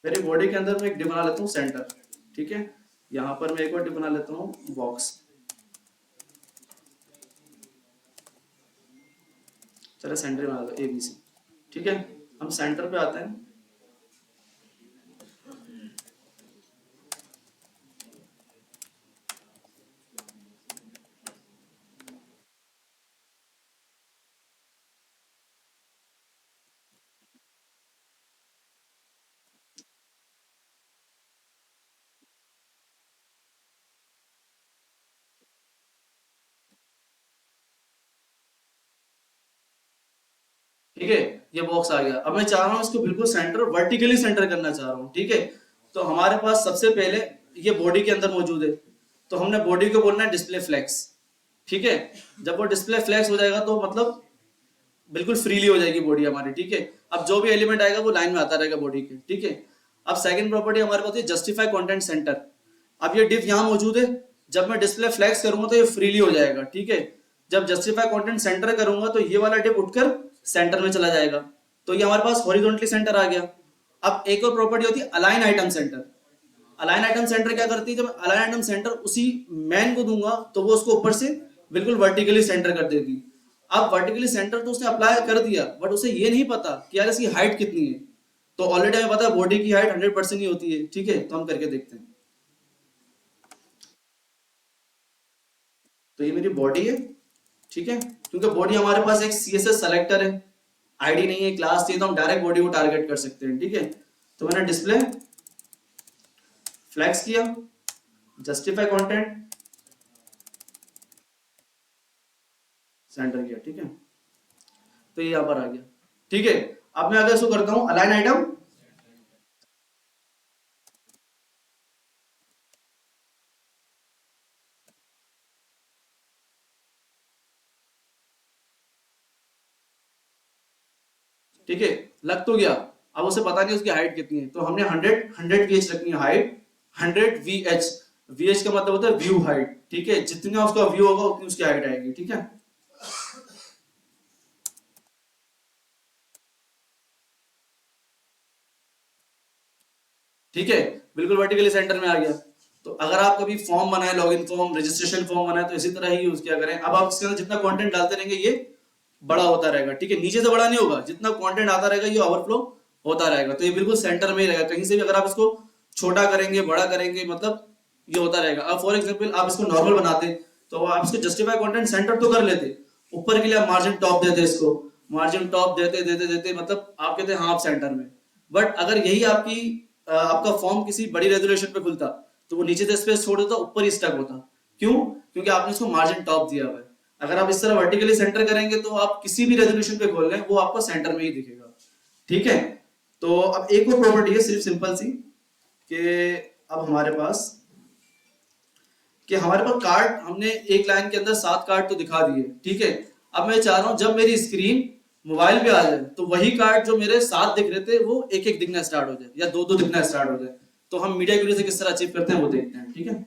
मेरी बॉडी के अंदर मैं एक डिव बना लेता हूँ सेंटर। ठीक है, यहां पर मैं एक और डिव बना लेता हूँ बॉक्स। चलो सेंटर में आ गया ABC। ठीक है, हम सेंटर पे आते हैं। ठीक है, ये बॉक्स आ गया। अब मैं चाह रहा हूं इसको बिल्कुल सेंटर, वर्टिकली सेंटर करना चाह रहा हूं। ठीक है, तो हमारे पास सबसे पहले ये बॉडी के अंदर मौजूद है, तो हमने बॉडी को बोलना है डिस्प्ले फ्लैक्स। ठीक है, जब वो डिस्प्ले फ्लैक्स हो जाएगा तो मतलब बिल्कुल फ्रीली हो जाएगी बॉडी हमारी। ठीक है, अब जो भी एलिमेंट आएगा वो लाइन में आता रहेगा बॉडी के। ठीक है, अब सेकंड प्रॉपर्टी हमारे पास है जस्टिफाई कंटेंट सेंटर। अब ये डिव यहाँ मौजूद है, जब मैं डिस्प्ले फ्लैक्स करूंगा तो ये फ्रीली हो जाएगा। ठीक है, जब जस्टिफाई कंटेंट सेंटर करूंगा तो ये वाला डिव उठकर सेंटर में चला जाएगा, तो ये हमारे पास हॉरिजॉन्टली सेंटर आ गया। अब एक और प्रॉपर्टी होती है align item centre. Align item centre क्या करती है, जब अलाइन आइटम सेंटर उसी मैन को दूंगा तो वो उसको ऊपर से बिल्कुल वर्टिकली सेंटर कर देगी। अब वर्टिकली सेंटर तो उसने अप्लाई कर दिया, बट उसे ये नहीं पता कि यार इसकी हाइट कितनी है, तो ऑलरेडी हमें पता है बॉडी की हाइट 100% ही होती है, ठीक है। तो हम करके देखते हैं। तो ये मेरी बॉडी है, ठीक है। क्योंकि बॉडी हमारे पास एक CSS सेलेक्टर है, आईडी नहीं है, क्लास चाहिए, तो हम डायरेक्ट बॉडी को टारगेट कर सकते हैं, ठीक है। तो मैंने डिस्प्ले फ्लैक्स किया, जस्टिफाई कंटेंट, सेंटर किया, ठीक है। तो ये यहां पर आ गया, ठीक है। अब मैं अगर इसको करता हूं अलाइन आइटम, ठीक है, लग तो गया। अब उसे पता नहीं उसकी हाइट कितनी है, तो हमने 100 VH रखनी है हाइट, 100 VH। VH का मतलब होता है व्यू हाइट, ठीक है। जितना उसका व्यू होगा उतनी उसकी हाइट आएगी, ठीक है। ठीक है, बिल्कुल वर्टिकली सेंटर में आ गया। तो अगर आप कभी फॉर्म बनाए, लॉगिन फॉर्म, रजिस्ट्रेशन फॉर्म बनाए, तो इसी तरह ही यूज किया करें। अब आप इसके अंदर जितना कंटेंट डालते रहेंगे ये बड़ा होता रहेगा, ठीक है। नीचे से बड़ा नहीं होगा, जितना कंटेंट आता रहेगा ये ओवरफ्लो होता रहेगा। तो ये बिल्कुल सेंटर में ही रहेगा, कहीं से भी अगर आप इसको छोटा करेंगे, बड़ा करेंगे, मतलब ये होता रहेगा। अब फॉर एग्जाम्पल आप इसको नॉर्मल बनाते तो आप इसको जस्टिफाई कंटेंट सेंटर तो कर लेते, ऊपर के लिए आप मार्जिन टॉप देते, इसको मार्जिन टॉप देते देते देते, मतलब आप कहते हैं हाँ आप सेंटर में। बट अगर यही आपका फॉर्म किसी बड़ी रेजोल्यूशन पे खुलता तो वो नीचे से स्पेस छोड़ देता, ऊपर ही स्टक होता। क्यों? क्योंकि आपने उसको मार्जिन टॉप दिया हुआ है। अगर आप इस तरह वर्टिकली सेंटर करेंगे तो आप किसी भी रेजोल्यूशन पे खोल लें वो आपको सेंटर में ही दिखेगा, ठीक है। तो अब एक और प्रॉपर्टी है सिर्फ सिंपल सी, कि अब हमारे पास कार्ड, हमने एक लाइन के अंदर 7 कार्ड तो दिखा दिए, ठीक है। अब मैं चाह रहा हूं जब मेरी स्क्रीन मोबाइल पे आ जाए तो वही कार्ड जो मेरे 7 दिख रहे थे वो एक एक दिखना स्टार्ट हो जाए, या दो दो दिखना स्टार्ट हो जाए। तो हम मीडिया एक्यूरेसी किस तरह अचीव करते हैं वो देखते हैं, ठीक है।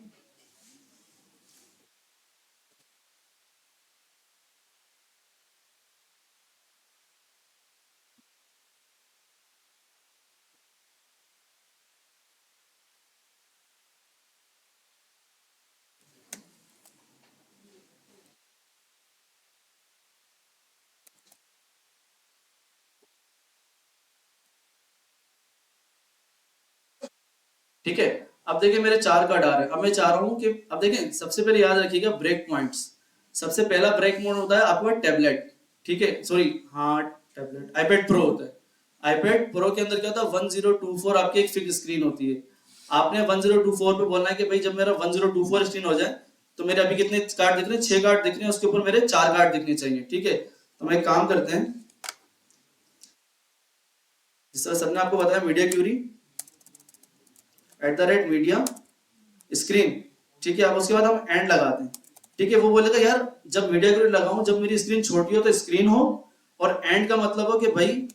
ठीक है, अब देखिए मेरे 4 कार्ड आ रहे हैं। अब मैं चाह रहा हूं कि अब देखें, सबसे पहले याद रखिएगा ब्रेक पॉइंट्स। सबसे पहला ब्रेक मोड होता है आपका टैबलेट, ठीक है, सॉरी, हाँ टैबलेट, आईपैड प्रो होता है। आईपैड प्रो के अंदर क्या होता है, 1024 आपकी एक फिक्स स्क्रीन होती है। आपने 1024 पे बोलना है कि भाई जब मेरा 1024 स्क्रीन हो जाए तो मेरे अभी कितने कार्ड दिख रहे हैं, 6 कार्ड दिख रहे हैं, उसके ऊपर मेरे 4 कार्ड दिखने चाहिए, ठीक है। तो मैं एक काम करते हैं, जिस तरह सबने आपको बताया मीडिया क्यूरी @media स्क्रीन, ठीक है। अब उसके बाद हम एंड लगाते हैं, ठीक है। वो बोलेगा यार जब मीडिया क्यूरी लगाऊं जब मेरी स्क्रीन छोटी हो तो स्क्रीन हो, और एंड का मतलब हो कि भाई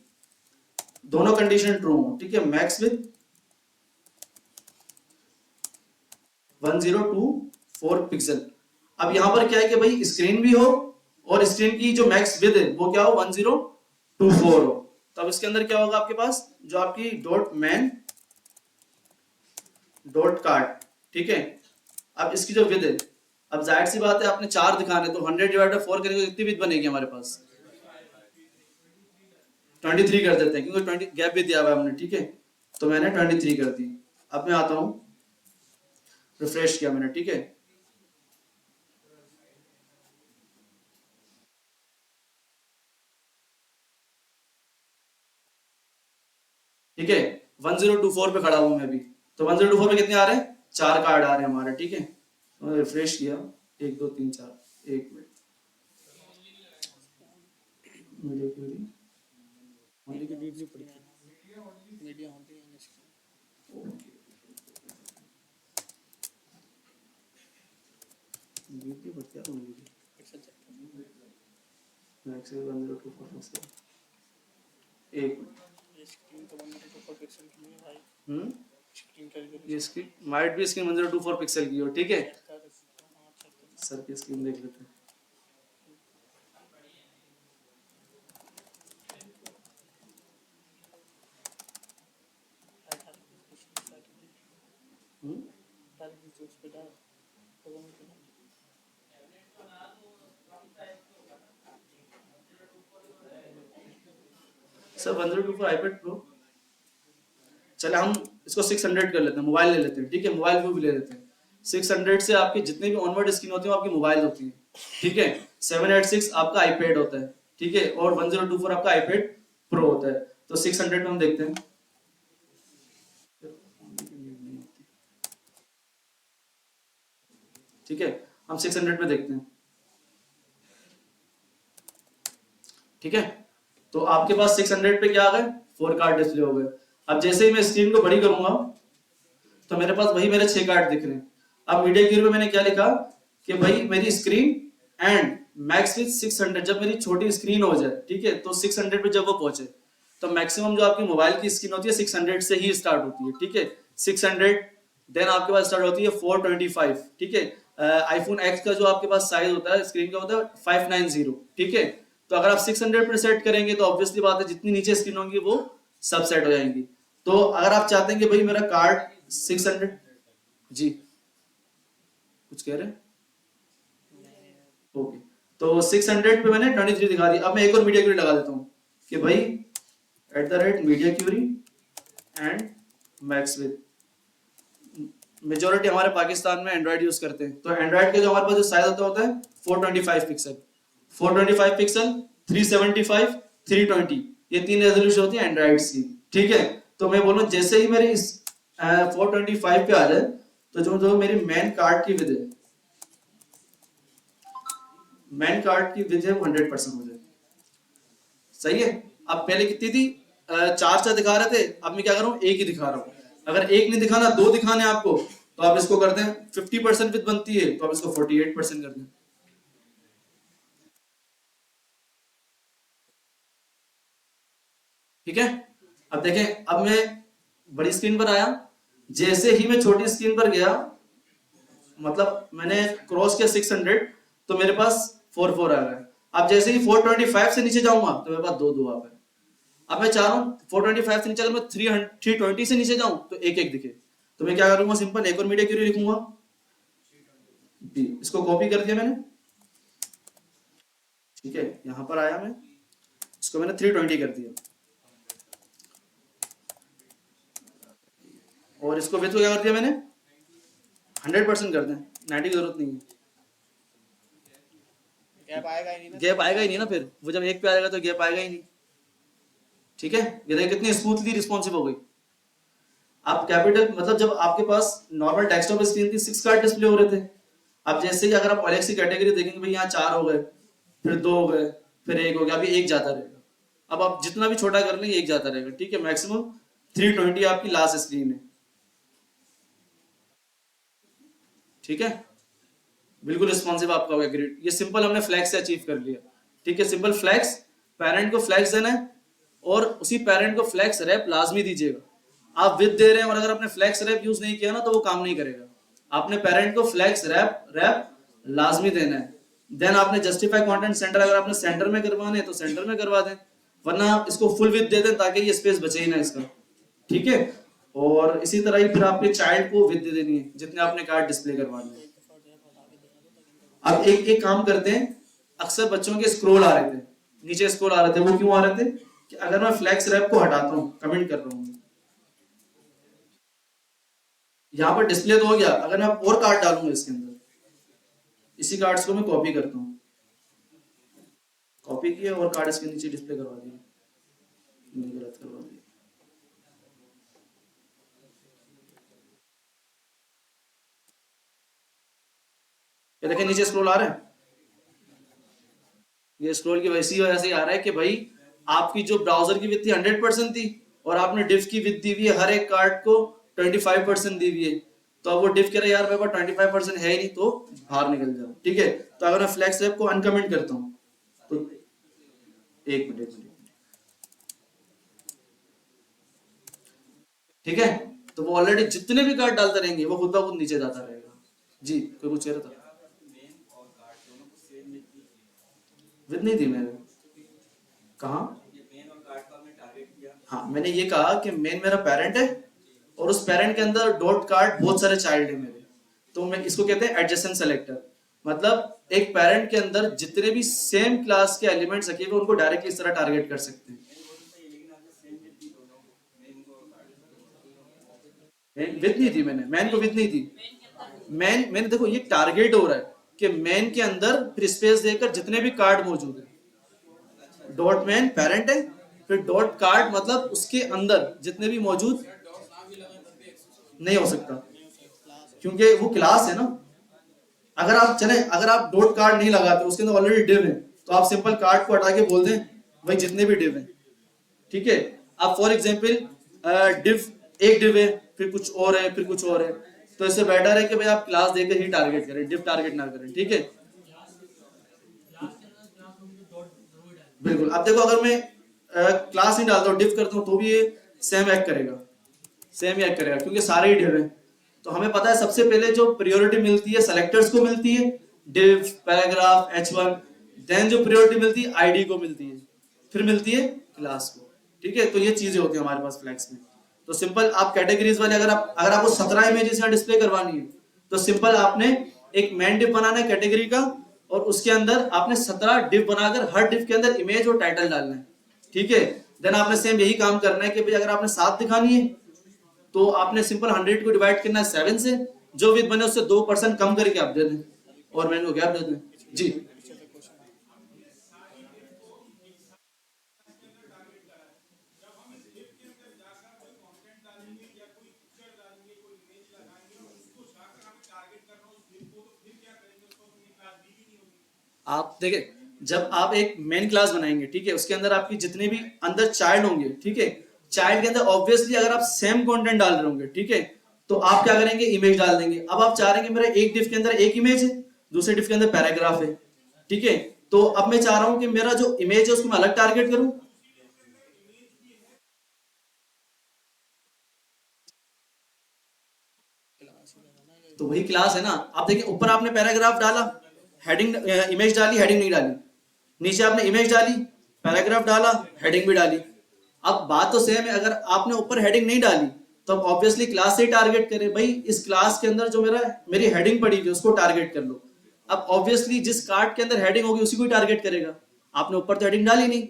दोनों कंडीशन ट्रू हो, ठीक है। Max with 1024 pixel. अब यहां पर क्या है कि भाई स्क्रीन भी हो और स्क्रीन की जो मैक्स विथ है वो क्या हो, 1024 हो। तो अब इसके अंदर क्या होगा आपके पास, जो आपकी डॉट मैन डॉट कार्ड, ठीक है। अब इसकी जो विद है, अब जाहिर सी बात है आपने 4 दिखाने, तो 100/4 करेंगे तो कितनी विद बनेगी हमारे पास, 23 कर देते हैं, क्योंकि 20 गैप भी दिया हुआ है हमने, ठीक है। तो मैंने 23 कर दी। अब मैं आता हूं, रिफ्रेश किया मैंने, ठीक है। ठीक है, 1024 पे खड़ा हूं मैं अभी। तो 1024 पे कितने आ रहे हैं, 4 कार्ड आ रहे हैं हमारे, ठीक है। तो रिफ्रेश किया, 1 2 3 4, 1 मिनट, मीडिया क्यूरी होने की नीड नहीं पड़ती, मीडिया होती है इसकी। ओके, वीडियो बढ़ क्या होने लगी, मैक्स 1024 पिक्सल, 1 मिनट। ये स्क्रीन तो 124 पिक्सल की नहीं है भाई, हम्म, स्क्रीन का ये स्क्रीन माइट भी स्क्रीन 1024 पिक्सल की हो, ठीक है। सर की स्क्रीन देख लेते हैं। हम्म, सर 1024 आईपैड प्रो, चले हम इसको 600 कर लेते हैं, मोबाइल ले लेते हैं, ठीक है, मोबाइल व्यू भी ले लेते हैं। 600 से आपकी जितनी भी ऑनवर्ड स्क्रीन होती है वो आपकी मोबाइल होती है, ठीक है। 786 आपका आईपैड होता है, ठीक है, और 1024 आपका आईपैड प्रो होता है। तो 600 में हम देखते हैं, ठीक है, हम 600 में देखते हैं, ठीक है। तो आपके पास 600 पे क्या आ गए, 4 कार्ड डिस्प्ले हो गए। अब जैसे ही मैं स्क्रीन को बड़ी करूंगा तो मेरे पास वही मेरे 6 कार्ड दिख रहे हैं। अब मीडिया क्यूरी में मैंने क्या लिखा कि भाई मेरी स्क्रीन एंड मैक्स विथ 600, जब मेरी छोटी स्क्रीन हो जाए, ठीक है, तो 600 पे जब वो पहुंचे तो मैक्सिमम जो आपकी मोबाइल की स्क्रीन होती है 600 से ही स्टार्ट होती है, ठीक है, 600। देन आपके पास स्टार्ट होती है 425, ठीक है। आईफोन एक्स का जो आपके पास साइज होता है स्क्रीन का होता है 590, ठीक है। तो अगर आप 600 पर सेट करेंगे तो ऑब्वियसली बात है जितनी नीचे स्क्रीन होंगी वो सब सेट हो जाएंगी। तो अगर आप चाहते हैं कि भाई मेरा कार्ड 600, जी कुछ कह रहे हैं, ओके, तो 600 पे मैंने 23 दिखा दिया। अब मैं एक और मीडिया क्यूरी लगा देता हूँ कि भाई @media query and max with. Majority हमारे पाकिस्तान में एंड्रॉइड यूज करते हैं, तो एंड्रॉइड के जो हमारे पास जो साइज होता है 425 पिक्सल, 425 पिक्सल, 375, 320, ये 3 रेजोल्यूशन होती है एंड्रॉइड की, ठीक है। तो मैं बोलूँ जैसे ही मेरी 425 पे आ जाए तो जो मेरी मेन कार्ड की विड्थ है, मेन कार्ड की विड्थ है वो 100% हो जाए, सही है। अब पहले कितनी थी, 4 दिखा रहे थे, अब मैं क्या कर रहा हूँ, एक ही दिखा रहा हूँ। अगर एक नहीं दिखाना, 2 दिखाने आपको, तो आप इसको करते हैं 50% विड्थ बनती है तो आप इसको 48% कर दें, ठीक है। अब देखें, अब मैं बड़ी स्क्रीन पर आया, जैसे ही मैं छोटी स्क्रीन पर गया, मतलब मैंने क्रॉस किया 600, तो मेरे पास 44 आ गया। अब जैसे ही 425 से नीचे जाऊंगा तो मेरे पास 2 आ गए। अब मैं चाह रहा हूँ 425 से नीचे अगर मैं 320 से नीचे जाऊं तो एक एक दिखे, तो मैं क्या करूंगा, सिंपल एक और मीडिया क्यूरी लिखूंगा, इसको कॉपी कर दिया मैंने, ठीक है, यहां पर आया मैं, इसको मैंने 320 कर दिया, और इसको विड्थ को क्या कर दिया मैंने 100% कर दें, 90 की जरूरत नहीं है, गैप आएगा ही नहीं ना, गैप आएगा ही नहीं ना, फिर वो जब एक पे आएगा तो गैप आएगा ही नहीं, ठीक है। ये देखिए कितनी स्मूथली रिस्पॉन्सिव हो गई। आप कैपिटल मतलब जब आपके पास नॉर्मल डेस्कटॉप स्क्रीन थी 6 कार्ड डिस्प्ले हो रहे थे, अब जैसे ही अगर आप अलग सी कैटेगरी देखेंगे भाई यहाँ 4 हो गए, फिर 2 हो गए, फिर 1 हो गया, अभी 1 जाता रहेगा। अब आप जितना भी छोटा कर लेंगे 1 जाता रहेगा, ठीक है। मैक्सिमम 320 आपकी लास्ट स्क्रीन है, ठीक है, बिल्कुल रिस्पॉन्सिव आपका होगा, ग्रेड। ये सिंपल हमने फ्लैक्स से अचीव कर लिया, ठीक है। सिंपल फ्लैक्स, पेरेंट को फ्लैक्स देना है और उसी पेरेंट को फ्लैक्स रैप लाजमी दीजिएगा। आप विद दे रहे हैं और अगर आपने फ्लैक्स रैप यूज नहीं किया ना तो वो काम नहीं करेगा। आपने पेरेंट को फ्लैक्स रैप लाजमी देना है। देन आपने जस्टिफाई कंटेंट सेंटर, अगर आपने सेंटर में करवाने हैं तो सेंटर में करवा दें, वरना आप इसको फुल विद दे दें ताकि ये स्पेस बचे ही ना इसका, ठीक है। और इसी तरह ही फिर आपके चाइल्ड को विद दे देनी है जितने आपने कार्ड डिस्प्ले करवाने हैं। अब एक एक काम करते हैं, अक्सर बच्चों के स्क्रॉल आ रहे थे, नीचे स्क्रॉल आ रहे थे, वो क्यों आ रहे थे कि अगर मैं फ्लैक्स रैप को हटाता हूं, कमेंट कर रहा हूं, यहां पर डिस्प्ले तो हो गया, अगर मैं और कार्ड डालूंगा इसके अंदर, इसी कार्ड्स को मैं कॉपी करता हूं, कॉपी किया और कार्ड इसके नीचे डिस्प्ले करवा दिया, नहीं गलत करवा दिया, ये देखिए नीचे स्क्रॉल आ रहा है, ये स्क्रॉल की वैसी वजह से आ रहा है कि भाई आपकी जो ब्राउजर की विड्थ थी 100% थी और आपने डिफ की विड्थ दी हुई है हर एक कार्ड को 25% दी हुई है, तो अब वो डिफ कह रहा है यार मेरे पास 25% है ही नहीं, तो बाहर निकल जाओ, ठीक है। तो अगर मैं फ्लैक्स रैप को अनकमेंट करता हूं तो एक मिनट, ठीक है, तो वो ऑलरेडी जितने भी कार्ड डालते रहेंगे वो खुद ब खुद नीचे जाता रहेगा। जी कोई कुछ कह रहा था, विद नहीं दी मैंने, कहा, हाँ मैंने ये कहा कि मेन मेरा पेरेंट है और उस पेरेंट के अंदर डॉट कार्ड बहुत सारे चाइल्ड है मेरे, तो मैं इसको कहते हैं एडजेसेंट सेलेक्टर। मतलब एक पेरेंट के अंदर जितने भी सेम क्लास के एलिमेंट्स रखे हुए उनको डायरेक्टली इस तरह टारगेट कर सकते हैं। विथ नहीं थी, मैन को विथ नहीं थी। मैंने देखो ये टारगेट हो रहा है कि मैन के अंदर फिर स्पेस देकर जितने भी कार्ड मौजूद है, डॉट मैन पेरेंट है, फिर डॉट कार्ड मतलब उसके अंदर जितने भी मौजूद नहीं हो सकता, क्योंकि वो क्लास है ना। अगर आप डॉट कार्ड नहीं लगाते, उसके अंदर ऑलरेडी डिव है, तो आप सिंपल कार्ड को हटा के बोल दें भाई जितने भी डिव हैं, ठीक है। आप फॉर एग्जांपल डिव, एक डिव है, फिर कुछ और है, फिर कुछ और है, तो इससे बेटर है कि भाई आप क्लास देकर ही टारगेट करें, डिव टारगेट ना करें, ठीक है। बिल्कुल। अब देखो अगर मैं क्लास नहीं डालता हूँ, डिव करता हूँ, तो भी ये सेम एक्ट करेगा, सेम ही एक्ट करेगा, क्योंकि सारे ही डिव हैं। तो हमें पता है सबसे पहले जो प्रायोरिटी मिलती है सेलेक्टर्स को मिलती है, डिव, पैराग्राफ, h1, देन जो प्रायोरिटी मिलती है आईडी को मिलती है, फिर मिलती है क्लास को, ठीक है। तो ये चीजें होती है हमारे पास फ्लैक्स में। तो सिंपल आप कैटेगरीज वाले, अगर आपको 17 इमेजेस यहाँ डिस्प्ले करवानी है, तो सिंपल आपने एक मेन डिव बनाना है कैटेगरी का, और उसके अंदर आपने 17 डिव बनाकर हर डिव के अंदर इमेज और टाइटल डालना है, ठीक है। देन आपने सेम यही काम करना है कि भाई अगर आपने 7 दिखानी है, तो आपने सिंपल 100 को डिवाइड करना है 7 से, जो विद बने उससे 2% कम करके आप दे दें, और मैन को गैप दे दें जी। आप देखें, जब आप एक मेन क्लास बनाएंगे, ठीक है, उसके अंदर आपकी जितने भी अंदर चाइल्ड होंगे, ठीक है, चाइल्ड के अंदर ऑब्वियसली अगर आप सेम कंटेंट डाल रहे होंगे, ठीक है, तो आप क्या करेंगे, इमेज डाल देंगे। अब आप चाह रहे हैं कि मेरा एक डिव के अंदर एक इमेज है, दूसरे डिव के अंदर पैराग्राफ है, ठीक है, तो अब मैं चाह रहा हूं कि मेरा जो इमेज है उसको मैं अलग टारगेट करूं। तो वही क्लास है ना। आप देखिए ऊपर आपने पैराग्राफ डाला, हेडिंग, इमेज डाली, हेडिंग नहीं डाली, नीचे आपने इमेज डाली, पैराग्राफ डाला, हेडिंग भी डाली। अब बात तो सेम है, अगर आपने ऊपर हेडिंग नहीं डाली तो अब ऑब्वियसली क्लास से ही टारगेट करें, भाई इस क्लास के अंदर जो मेरी हेडिंग पड़ी थी उसको टारगेट कर लो। अब ऑब्वियसली जिस कार्ड के अंदर हेडिंग होगी उसी को ही टारगेट करेगा, आपने ऊपर तो हेडिंग डाली नहीं।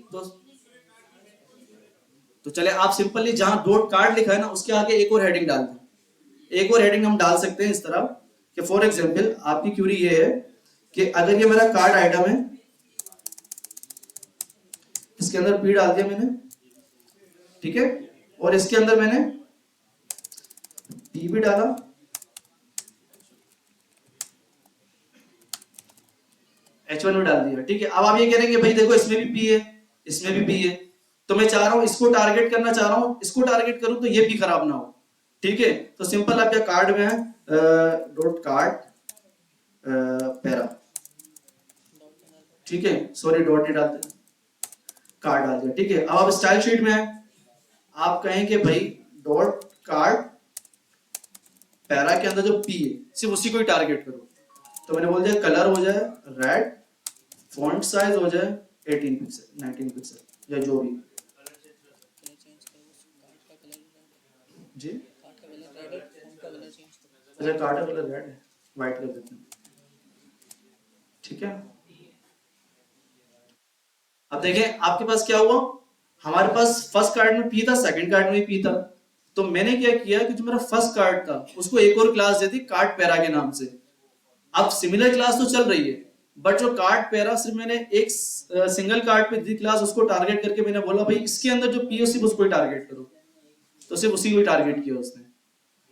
तो चले आप सिंपली जहां डॉट कार्ड लिखा है ना उसके आगे एक और हेडिंग डाल दें। एक और हेडिंग हम डाल सकते हैं इस तरह कि फॉर एग्जांपल आपकी क्यूरी ये है कि अगर ये मेरा कार्ड आइटम है, इसके अंदर पी डाल दिया मैंने, ठीक है, और इसके अंदर मैंने पी भी डाला, H1 भी डाल दिया, ठीक है। अब आप ये कह रहे हैं कि भाई देखो इसमें भी पी है, इसमें भी पी है, तो मैं चाह रहा हूं इसको टारगेट करना चाह रहा हूं, इसको टारगेट करूं तो ये भी खराब ना हो, ठीक है। तो सिंपल आप क्या कार्ड में है, डॉट कार्ड पैरा, ठीक है, सॉरी डॉट ही डालते, कार्ड डाल दिया, ठीक है। अब आप स्टाइल शीट में है, आप कहें कि भाई डॉट कार्ड पैरा के अंदर जो पी है सिर्फ उसी को ही टारगेट करो। तो मैंने बोल दिया कलर हो जाए रेड, फॉन्ट साइज हो जाए 18 पिक्सल 19 पिक्सल या जो भी जी। अच्छा कार्ड का कलर रेड है, व्हाइट कर देते हैं, ठीक है। अब देखें आपके पास क्या हुआ, हमारे पास फर्स्ट कार्ड में पी था, सेकंड कार्ड में पी था, तो मैंने क्या किया कि जो मेरा फर्स्ट कार्ड था उसको एक और क्लास दे दी कार्ड पैरा के नाम से। अब सिमिलर क्लास तो चल रही है, बट जो कार्ड पैरा सिर्फ मैंने एक सिंगल कार्ड पे दी क्लास, उसको टारगेट करके मैंने बोला भाई इसके अंदर जो पी है सिर्फ उसको ही टारगेट करो, तो सिर्फ उसी को ही टारगेट किया उसने।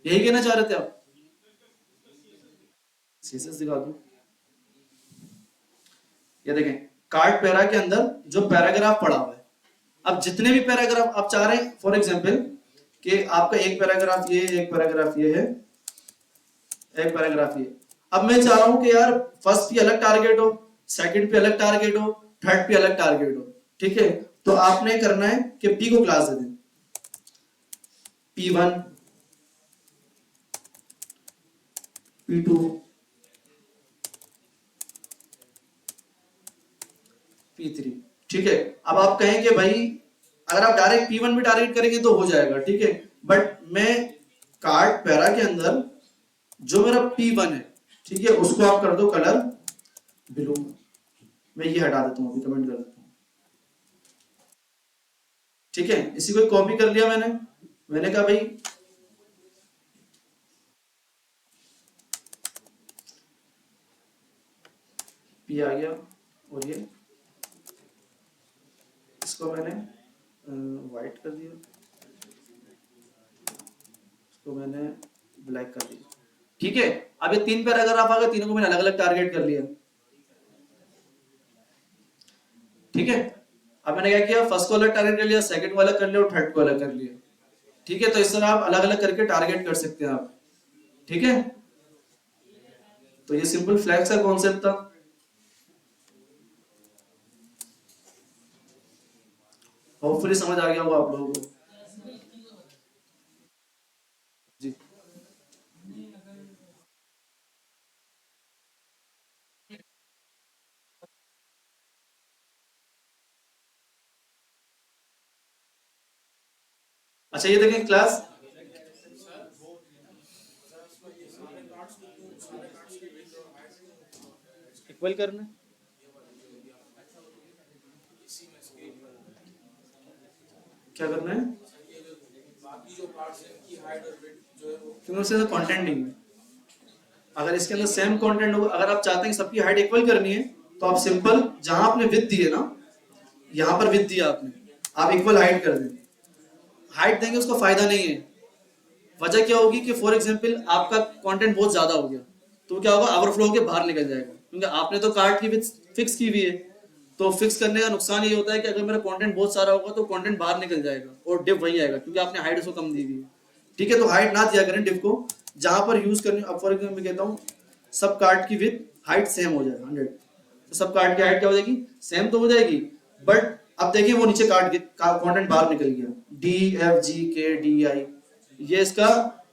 यही कहना चाह रहे थे आप? सीएसएस दिखा दूं, ये देखें कार्ड पैरा के अंदर जो पैराग्राफ पड़ा हुआ है, अब जितने भी पैराग्राफ आप चाह रहे हैं, फॉर एग्जांपल कि आपका एक पैराग्राफ ये, एक पैराग्राफ ये है, एक पैराग्राफ ये, अब मैं चाह रहा हूं कि यार फर्स्ट पे अलग टारगेट हो, सेकंड पे अलग टारगेट हो, थर्ड पे अलग टारगेट हो, ठीक है। तो आपने करना है कि पी को क्लास दे दें, P1, P2, P3, ठीक है। अब आप कहें कि भाई अगर आप डायरेक्ट P1 भी टारगेट करेंगे तो हो जाएगा, ठीक है, बट मैं कार्ड पैरा के अंदर जो मेरा P1 है, ठीक है, उसको आप कर दो कलर ब्लू, मैं ये हटा देता हूं, अभी कमेंट कर देता हूं, ठीक है। इसी को कॉपी कर लिया मैंने कहा भाई ये आ गया, और ये इसको मैंने वाइट कर दिया, इसको मैंने ब्लैक कर दिया। ठीक है, अब ये 3 पैराग्राफ आ गए, तीनों को मैंने अलग अलग टारगेट कर लिया। ठीक है, अब मैंने क्या किया, फर्स्ट को अलग टारगेट कर लिया, सेकंड को अलग कर लिया और थर्ड को अलग कर लिया। ठीक है, तो इस तरह आप अलग अलग करके टारगेट कर सकते हैं आप। ठीक है, तो ये सिंपल फ्लैग्स का कॉन्सेप्ट था। होपफुली समझ आ गया होगा आप लोगों को। जी, अच्छा ये देखें क्लास, इक्वल करना है, क्या करना है, क्योंकि उससे कंटेंट नहीं है। अगर इसके अंदर सेम कंटेंट होगा, अगर आप चाहते हैं कि सबकी हाइट इक्वल करनी है, तो आप सिंपल जहां आपने विड्थ दी है ना, यहाँ पर विड्थ दिया आपने, आप इक्वल हाइट कर दें। हाइट देंगे उसका फायदा नहीं है। वजह क्या होगी कि फॉर एग्जांपल आपका कंटेंट बहुत ज्यादा हो गया, तो क्या होगा, ओवरफ्लो के बाहर निकल जाएगा, क्योंकि आपने तो कार्ड की विड्थ फिक्स की हुई है। तो फिक्स करने का नुकसान ये होता है कि अगर मेरा कंटेंट बहुत सारा होगा तो कंटेंट बाहर निकल जाएगा और डिप वही आएगा, क्योंकि आपने हाइट उसको कम दी हुई है। ठीक है, तो हाइट ना दिया करें डिप को, जहां पर यूज करनी। अब फॉर एग्जाम्पल मैं कहता हूँ सब कार्ड की विड्थ हाइट सेम हो जाए 100, तो सब कार्ड की हाइट क्या हो जाएगी, सेम तो हो जाएगी, बट अब देखिए वो नीचे कार्ड का कंटेंट बाहर निकल गया, DFGKDI। ये इसका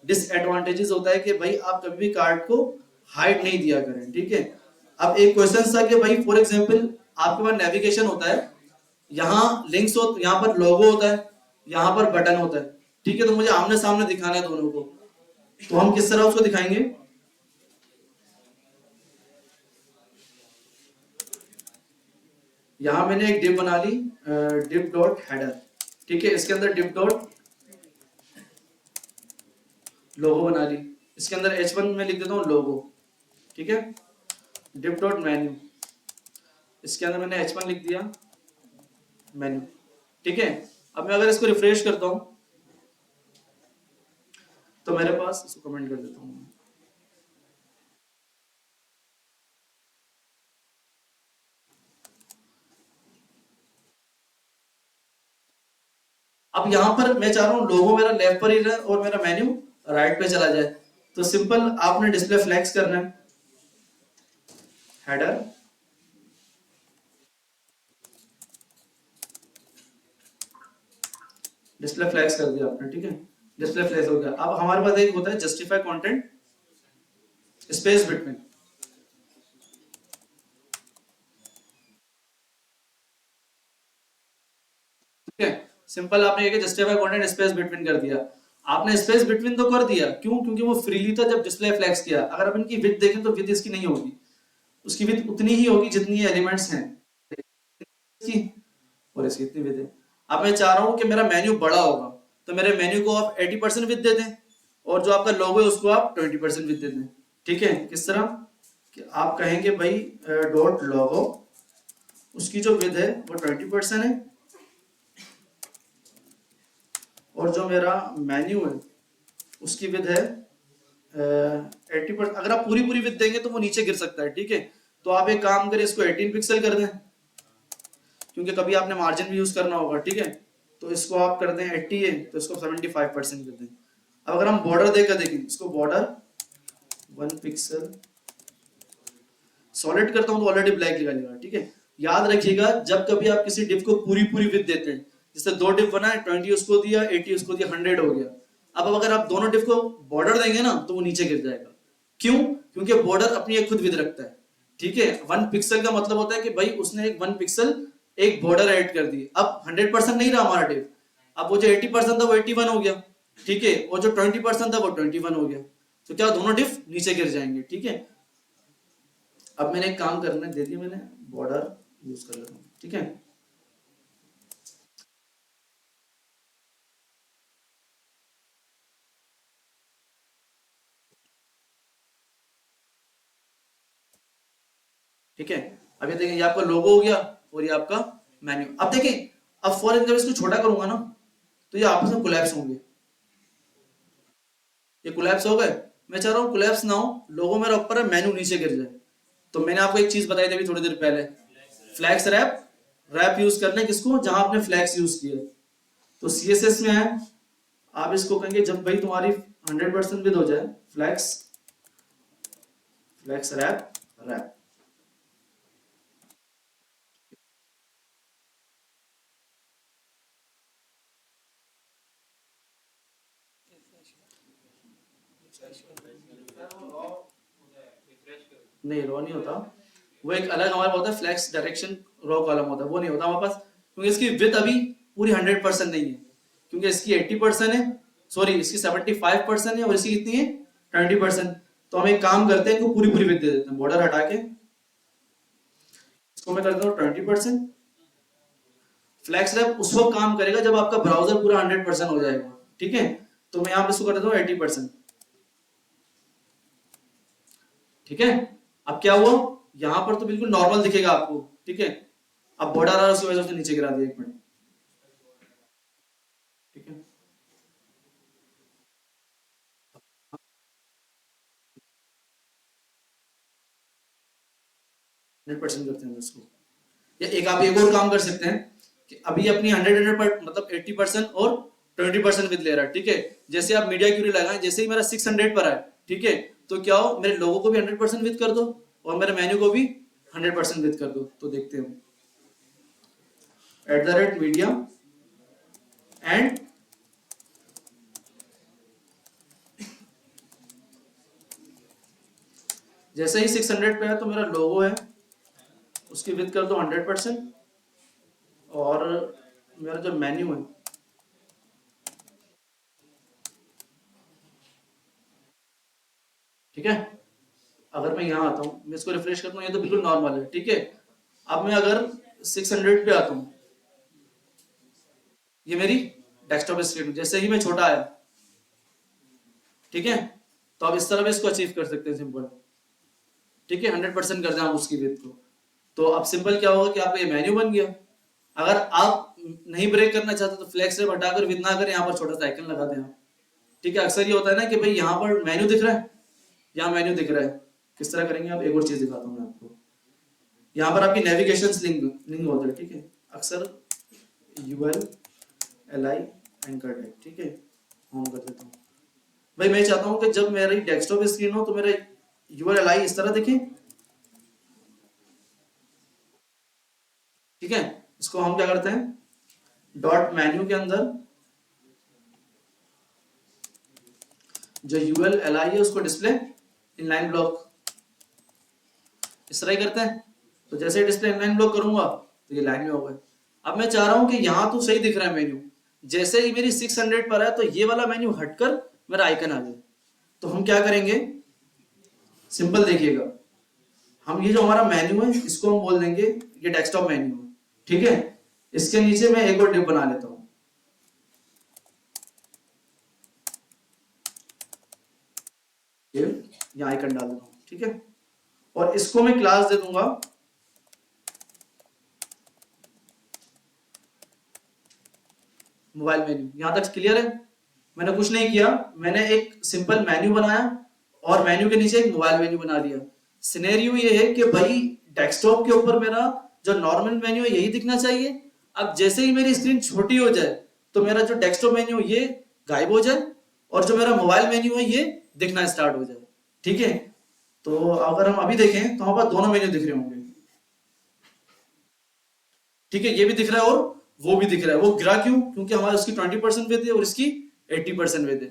डिसएडवांटेजेस होता है कि भाई आप कभी भी कार्ड को हाइट नहीं दिया करें। ठीक है, अब एक क्वेश्चन था कि भाई फॉर एग्जांपल आपके पास नेविगेशन होता है, यहाँ लिंक्स हो, यहाँ पर लोगो होता है, यहाँ पर बटन होता है। ठीक है, तो मुझे आमने सामने दिखाना है दोनों को, तो हम किस तरह उसको दिखाएंगे, यहां मैंने एक डिव बना ली, डिव डॉट हेडर। ठीक है, इसके अंदर डिव डॉट लोगो बना ली, इसके अंदर H1 में लिख देता हूँ लोगो। ठीक है, डिव डॉट मेन्यू, इसके अंदर मैंने H1 लिख दिया मेन्यू। ठीक है, अब मैं अगर इसको रिफ्रेश करता हूं तो मेरे पास, इसको कमेंट कर देता हूं, अब यहां पर मैं चाह रहा हूं लोगो मेरा लेफ्ट पर ही रहे और मेरा मेन्यू राइट पे चला जाए। तो सिंपल आपने डिस्प्ले फ्लैक्स करना है, हेडर, डिस्प्ले फ्लैक्स कर दिया आपने। ठीक है, डिस्प्ले फ्लैक्स हो गया। अब हमारे पास एक होता है जस्टिफाई कंटेंट स्पेस बिटवीन। ठीक है, सिंपल आपने ये जस्टिफाई कंटेंट स्पेस बिटवीन कर दिया। आपने स्पेस बिटवीन तो कर दिया, क्यों, क्योंकि वो फ्रीली था जब डिस्प्ले फ्लैक्स किया। अगर आप इनकी विड्थ देखें तो विड्थ इसकी नहीं होगी, उसकी विड्थ उतनी ही होगी जितनी ये एलिमेंट्स हैं इसकी, और इसकी इतनी विड्थ है। अब मैं चाह रहा हूं कि मेरा मेन्यू बड़ा होगा, तो मेरे मेन्यू को आप 80% विड्थ दे दें, और जो आपका लोगो है उसको आप 20% विड्थ दे दें। ठीक है, किस तरह कि आप कहेंगे भाई डॉट लोगो, उसकी जो विड्थ है वो 20% है, और जो मेरा मेन्यू है उसकी विड्थ है 80%। अगर आप पूरी पूरी विड्थ देंगे तो वो नीचे गिर सकता है। ठीक है, तो आप एक काम करें, इसको 18 पिक्सल कर दें, क्योंकि कभी आपने मार्जिन भी यूज करना होगा। ठीक है, तो इसको आप कर दें 80 है तो इसको 75% कर दें। अब अगर हम बॉर्डर देकर देखें, इसको बॉर्डर 1 पिक्सल सॉलिड करता हूं तो ऑलरेडी ब्लैक निकलेगा। ठीक है, याद रखिएगा जब कभी आप किसी डिव को पूरी पूरी विड्थ देते हैं, जैसे 2 डिव बनाए, 20 उसको दिया, 80 उसको दिया, 100 हो गया। अब अगर आप दोनों डिव को बॉर्डर देंगे ना तो वो नीचे गिर जाएगा। क्यों, क्योंकि बॉर्डर अपनी एक खुद विड्थ रखता है। ठीक है, 1 पिक्सल का मतलब होता है कि भाई उसने एक 1 पिक्सल एक बॉर्डर ऐड कर दी। अब 100% नहीं रहा हमारा डिव, अब वो जो 80% था वो 81 हो गया। ठीक है, और जो 20% था वो 21 हो गया, तो क्या दोनों डिव नीचे गिर जाएंगे। ठीक है, अब मैंने एक काम करना दे दिया, मैंने बॉर्डर यूज कर लेता हूँ। ठीक है, ठीक है, अब ये देखिए, ये आपका लोगो हो गया और ये आपका मेन्यू। अब देखिए, अब फॉर एग्जाम्पल इसको छोटा करूंगा ना, तो ये आपस में कोलैप्स होंगे, ये कोलैप्स हो गए। मैं चाह रहा हूँ कोलैप्स ना हो, लोगो मेरा ऊपर है, मेन्यू नीचे गिर जाए। तो मैंने आपको एक चीज बताई थी अभी थोड़ी देर पहले, फ्लैक्स रैप। रैप यूज करना है किसको, जहां आपने फ्लैक्स यूज किया। तो सीएसएस में है, आप इसको कहेंगे जब भाई तुम्हारी 100% विद हो जाए, फ्लैक्स फ्लैक्स रैप रैप। नहीं, रॉ नहीं होता, वो एक अलग हमारे पास होता है, फ्लैक्स डायरेक्शन रॉ कॉलम होता है, वो नहीं होता हमारे पास, क्योंकि इसकी विथ अभी पूरी 100% नहीं है, क्योंकि इसकी 80% है, सॉरी इसकी 75% है, और इसकी कितनी है 20%। तो हम एक काम करते हैं, इनको पूरी पूरी विथ दे देते हैं, बॉर्डर हटा के इसको मैं करता हूँ 20%। फ्लैक्स रैप उस वक्त काम करेगा जब आपका ब्राउजर पूरा 100% हो जाएगा, ठीक है। तो मैं यहाँ पे इसको कर देता हूँ 80%, ठीक है। अब क्या हुआ, यहां पर तो बिल्कुल नॉर्मल दिखेगा आपको, ठीक है। अब बॉर्डर आ रहा है, उसकी वजह से नीचे गिरा दिया, 1 मिनट, ठीक है। 100% करते हैं इसको। या एक आप एक और काम कर सकते हैं कि अभी अपनी 100 मतलब 80% और 20% विद ले रहा है, ठीक है। जैसे आप मीडिया क्यूरी लगाएं, जैसे ही मेरा 600 पर आए, ठीक है, तो क्या हो, मेरे लोगों को भी 100% विद कर दो और मेरे मेन्यू को भी 100% विद कर दो। तो देखते हैं, @media एंड जैसे ही 600 पे है तो मेरा लोगो है, उसकी विद कर दो 100%, और मेरा जो मेन्यू है, ठीक है। अगर मैं यहाँ आता हूँ, मैं इसको रिफ्रेश करता हूँ, ये तो बिल्कुल नॉर्मल है, ठीक है। अब मैं अगर 600 पे आता हूँ, ये मेरी डेस्कटॉप स्क्रीन, जैसे ही मैं छोटा आया, ठीक है, तो आप इस तरह भी इसको अचीव कर सकते हैं, सिंपल, ठीक है। 100% कर दें आप उसकी विड्थ को, तो अब सिंपल क्या होगा कि आपका ये मेन्यू बन गया। अगर आप नहीं ब्रेक करना चाहते तो फ्लेक्स रैप हटाकर विद ना कर यहाँ पर छोटा सा आइकन लगा दें आप, ठीक है। अक्सर ये होता है ना कि भाई यहाँ पर मेन्यू दिख रहा है, यहाँ मेन्यू दिख रहा है, किस तरह करेंगे आप, एक और चीज दिखाता हूँ मैं आपको। यहाँ पर आपकी नेविगेशन लिंक लिंक होता है, ठीक है, अक्सर URLi एंकर टैग, ठीक है, होम कर देता हूँ। भाई मैं चाहता हूँ कि जब मेरी डेस्कटॉप स्क्रीन हो तो मेरा URLi इस तरह दिखे, ठीक है। इसको हम क्या करते हैं, डॉट मेन्यू के अंदर जो URLi है उसको डिस्प्ले इनलाइन ब्लॉक, इस तरह ही करते हैं। तो जैसे डिस्प्ले इनलाइन ब्लॉक करूंगा तो ये लाइन में हो गए। अब मैं चाह रहा हूं कि यहां तो सही दिख रहा है मेन्यू, जैसे ही मेरी 600 पर है तो ये वाला मेन्यू हटकर मेरा आइकन आ जाए। तो हम क्या करेंगे, सिंपल देखिएगा, हम ये जो हमारा मेन्यू है इसको हम बोल देंगे ये डेस्कटॉप मेन्यू है, ठीक है। इसके नीचे मैं एक और डिव बना लेता हूं, यहाँ आइकन डाल देता हूं, ठीक है। और इसको मैं क्लास दे दूंगा मोबाइल मेन्यू। यहां तक क्लियर है, मैंने कुछ नहीं किया, मैंने एक सिंपल मेन्यू बनाया और मेन्यू के नीचे एक मोबाइल मेन्यू बना दिया। सिनेरियो ये है कि भाई डेस्कटॉप के ऊपर मेरा जो नॉर्मल मेन्यू है यही दिखना चाहिए। अब जैसे ही मेरी स्क्रीन छोटी हो जाए तो मेरा जो डेस्कटॉप मेन्यू ये गायब हो जाए और जो मेरा मोबाइल मेन्यू है ये दिखना स्टार्ट हो जाए, ठीक है। तो अगर हम अभी देखें तो हमारे पास दोनों मेन्यू दिख रहे होंगे, ठीक है, ये भी दिख रहा है और वो भी दिख रहा है। वो गिरा क्यों, क्योंकि हमारे उसकी 20% विड्थ है और इसकी 80% विड्थ है,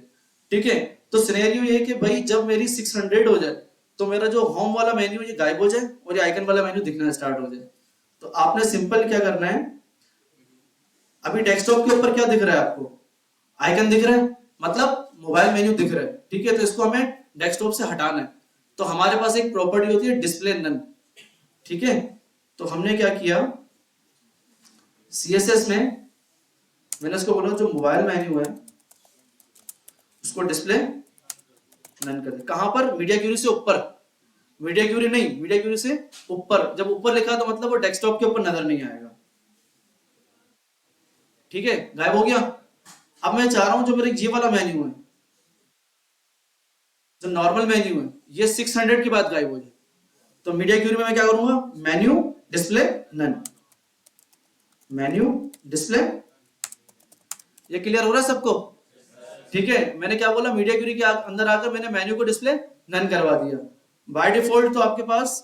ठीक है। तो सिनेरियो ये है कि भाई जब मेरी 600 हो जाए तो मेरा जो होम वाला मेन्यू ये गायब हो जाए और ये आइकन वाला मेन्यू दिखना स्टार्ट हो जाए। तो आपने सिंपल क्या करना है, अभी डेस्कटॉप के ऊपर क्या दिख रहा है आपको, आइकन दिख रहा है, मतलब मोबाइल मेन्यू दिख रहा है, ठीक है। तो इसको हमें डेस्कटॉप से हटाना है। तो हमारे पास एक प्रॉपर्टी होती है डिस्प्ले नन, ठीक है। तो हमने क्या किया, CSS में मैंने इसको बोला जो मोबाइल मेन्यू है उसको डिस्प्ले नन कर दे। कहां पर, मीडिया क्यूरी से ऊपर, मीडिया क्यूरी नहीं, मीडिया क्यूरी से ऊपर, जब ऊपर लिखा तो मतलब वो डेस्कटॉप के ऊपर नजर नहीं आएगा। ठीक है, गायब हो गया। अब मैं चाह रहा हूं जो मेरे ये वाला मेन्यू है, जो नॉर्मल मेन्यू है, ये 600 के बाद गायब हो जाए, तो मीडिया क्यूरी में मैं क्या करूंगा, menu display none, menu display. ये क्लियर हो रहा है सबको? ठीक है, मैंने क्या बोला, मीडिया क्यूरी के अंदर आकर मैंने मेन्यू को डिस्प्ले नन करवा दिया। बाय डिफॉल्ट तो आपके पास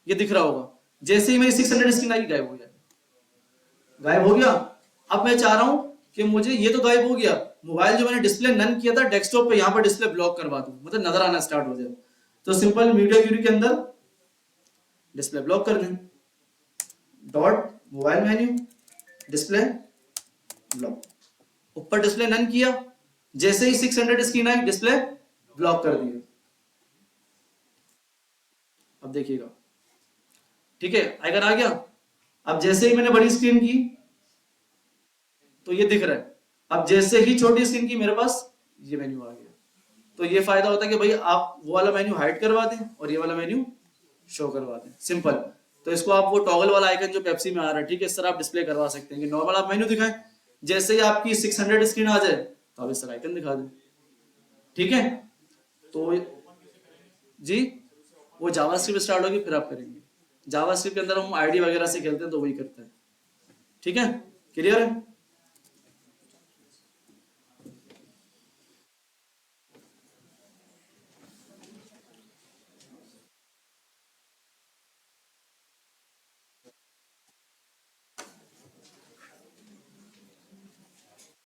ये दिख रहा होगा, जैसे ही मेरी 600 स्क्रीन आई गायब हो जाए, गायब हो गया। अब मैं चाह रहा हूं कि मुझे ये तो गायब हो गया, मोबाइल जो मैंने डिस्प्ले नन किया था डेस्कटॉप पे, यहां पर डिस्प्ले ब्लॉक करवा दूं, मतलब नजर आना स्टार्ट हो जाए, तो सिंपल मीडिया क्यूरी के अंदर डिस्प्ले ब्लॉक कर दें, dot mobile menu display block, ऊपर डिस्प्ले नन किया, जैसे ही 600 स्क्रीन आई डिस्प्ले ब्लॉक कर दिया। अब देखिएगा, ठीक है, अगर आ गया। अब जैसे ही मैंने बड़ी स्क्रीन की तो ये दिख रहा है, अब जैसे ही छोटी स्क्रीन की मेरे पास ये मेन्यू आ गया। तो ये फायदा होता है कि भाई आप वो वाला मेन्यू हाइड करवा दें और ये वाला मेन्यू शो करवा दें, सिंपल। तो इसको आप वो टॉगल वाला आइकन जो पेप्सी में आ रहा है, ठीक है, इस तरह आप डिस्प्ले करवा सकते हैं कि नॉर्मल आप मेन्यू दिखाएं, जैसे ही आपकी 600 स्क्रीन आ जाए तो आप इस तरह आइकन दिखा दें। ठीक है, तो जी वो जावास्क्रिप्ट स्टार्ट होगी फिर आप करेंगे। जावास्क्रिप्ट के अंदर हम आईडी वगैरह से खेलते हैं तो वही करते हैं। ठीक है, क्लियर है?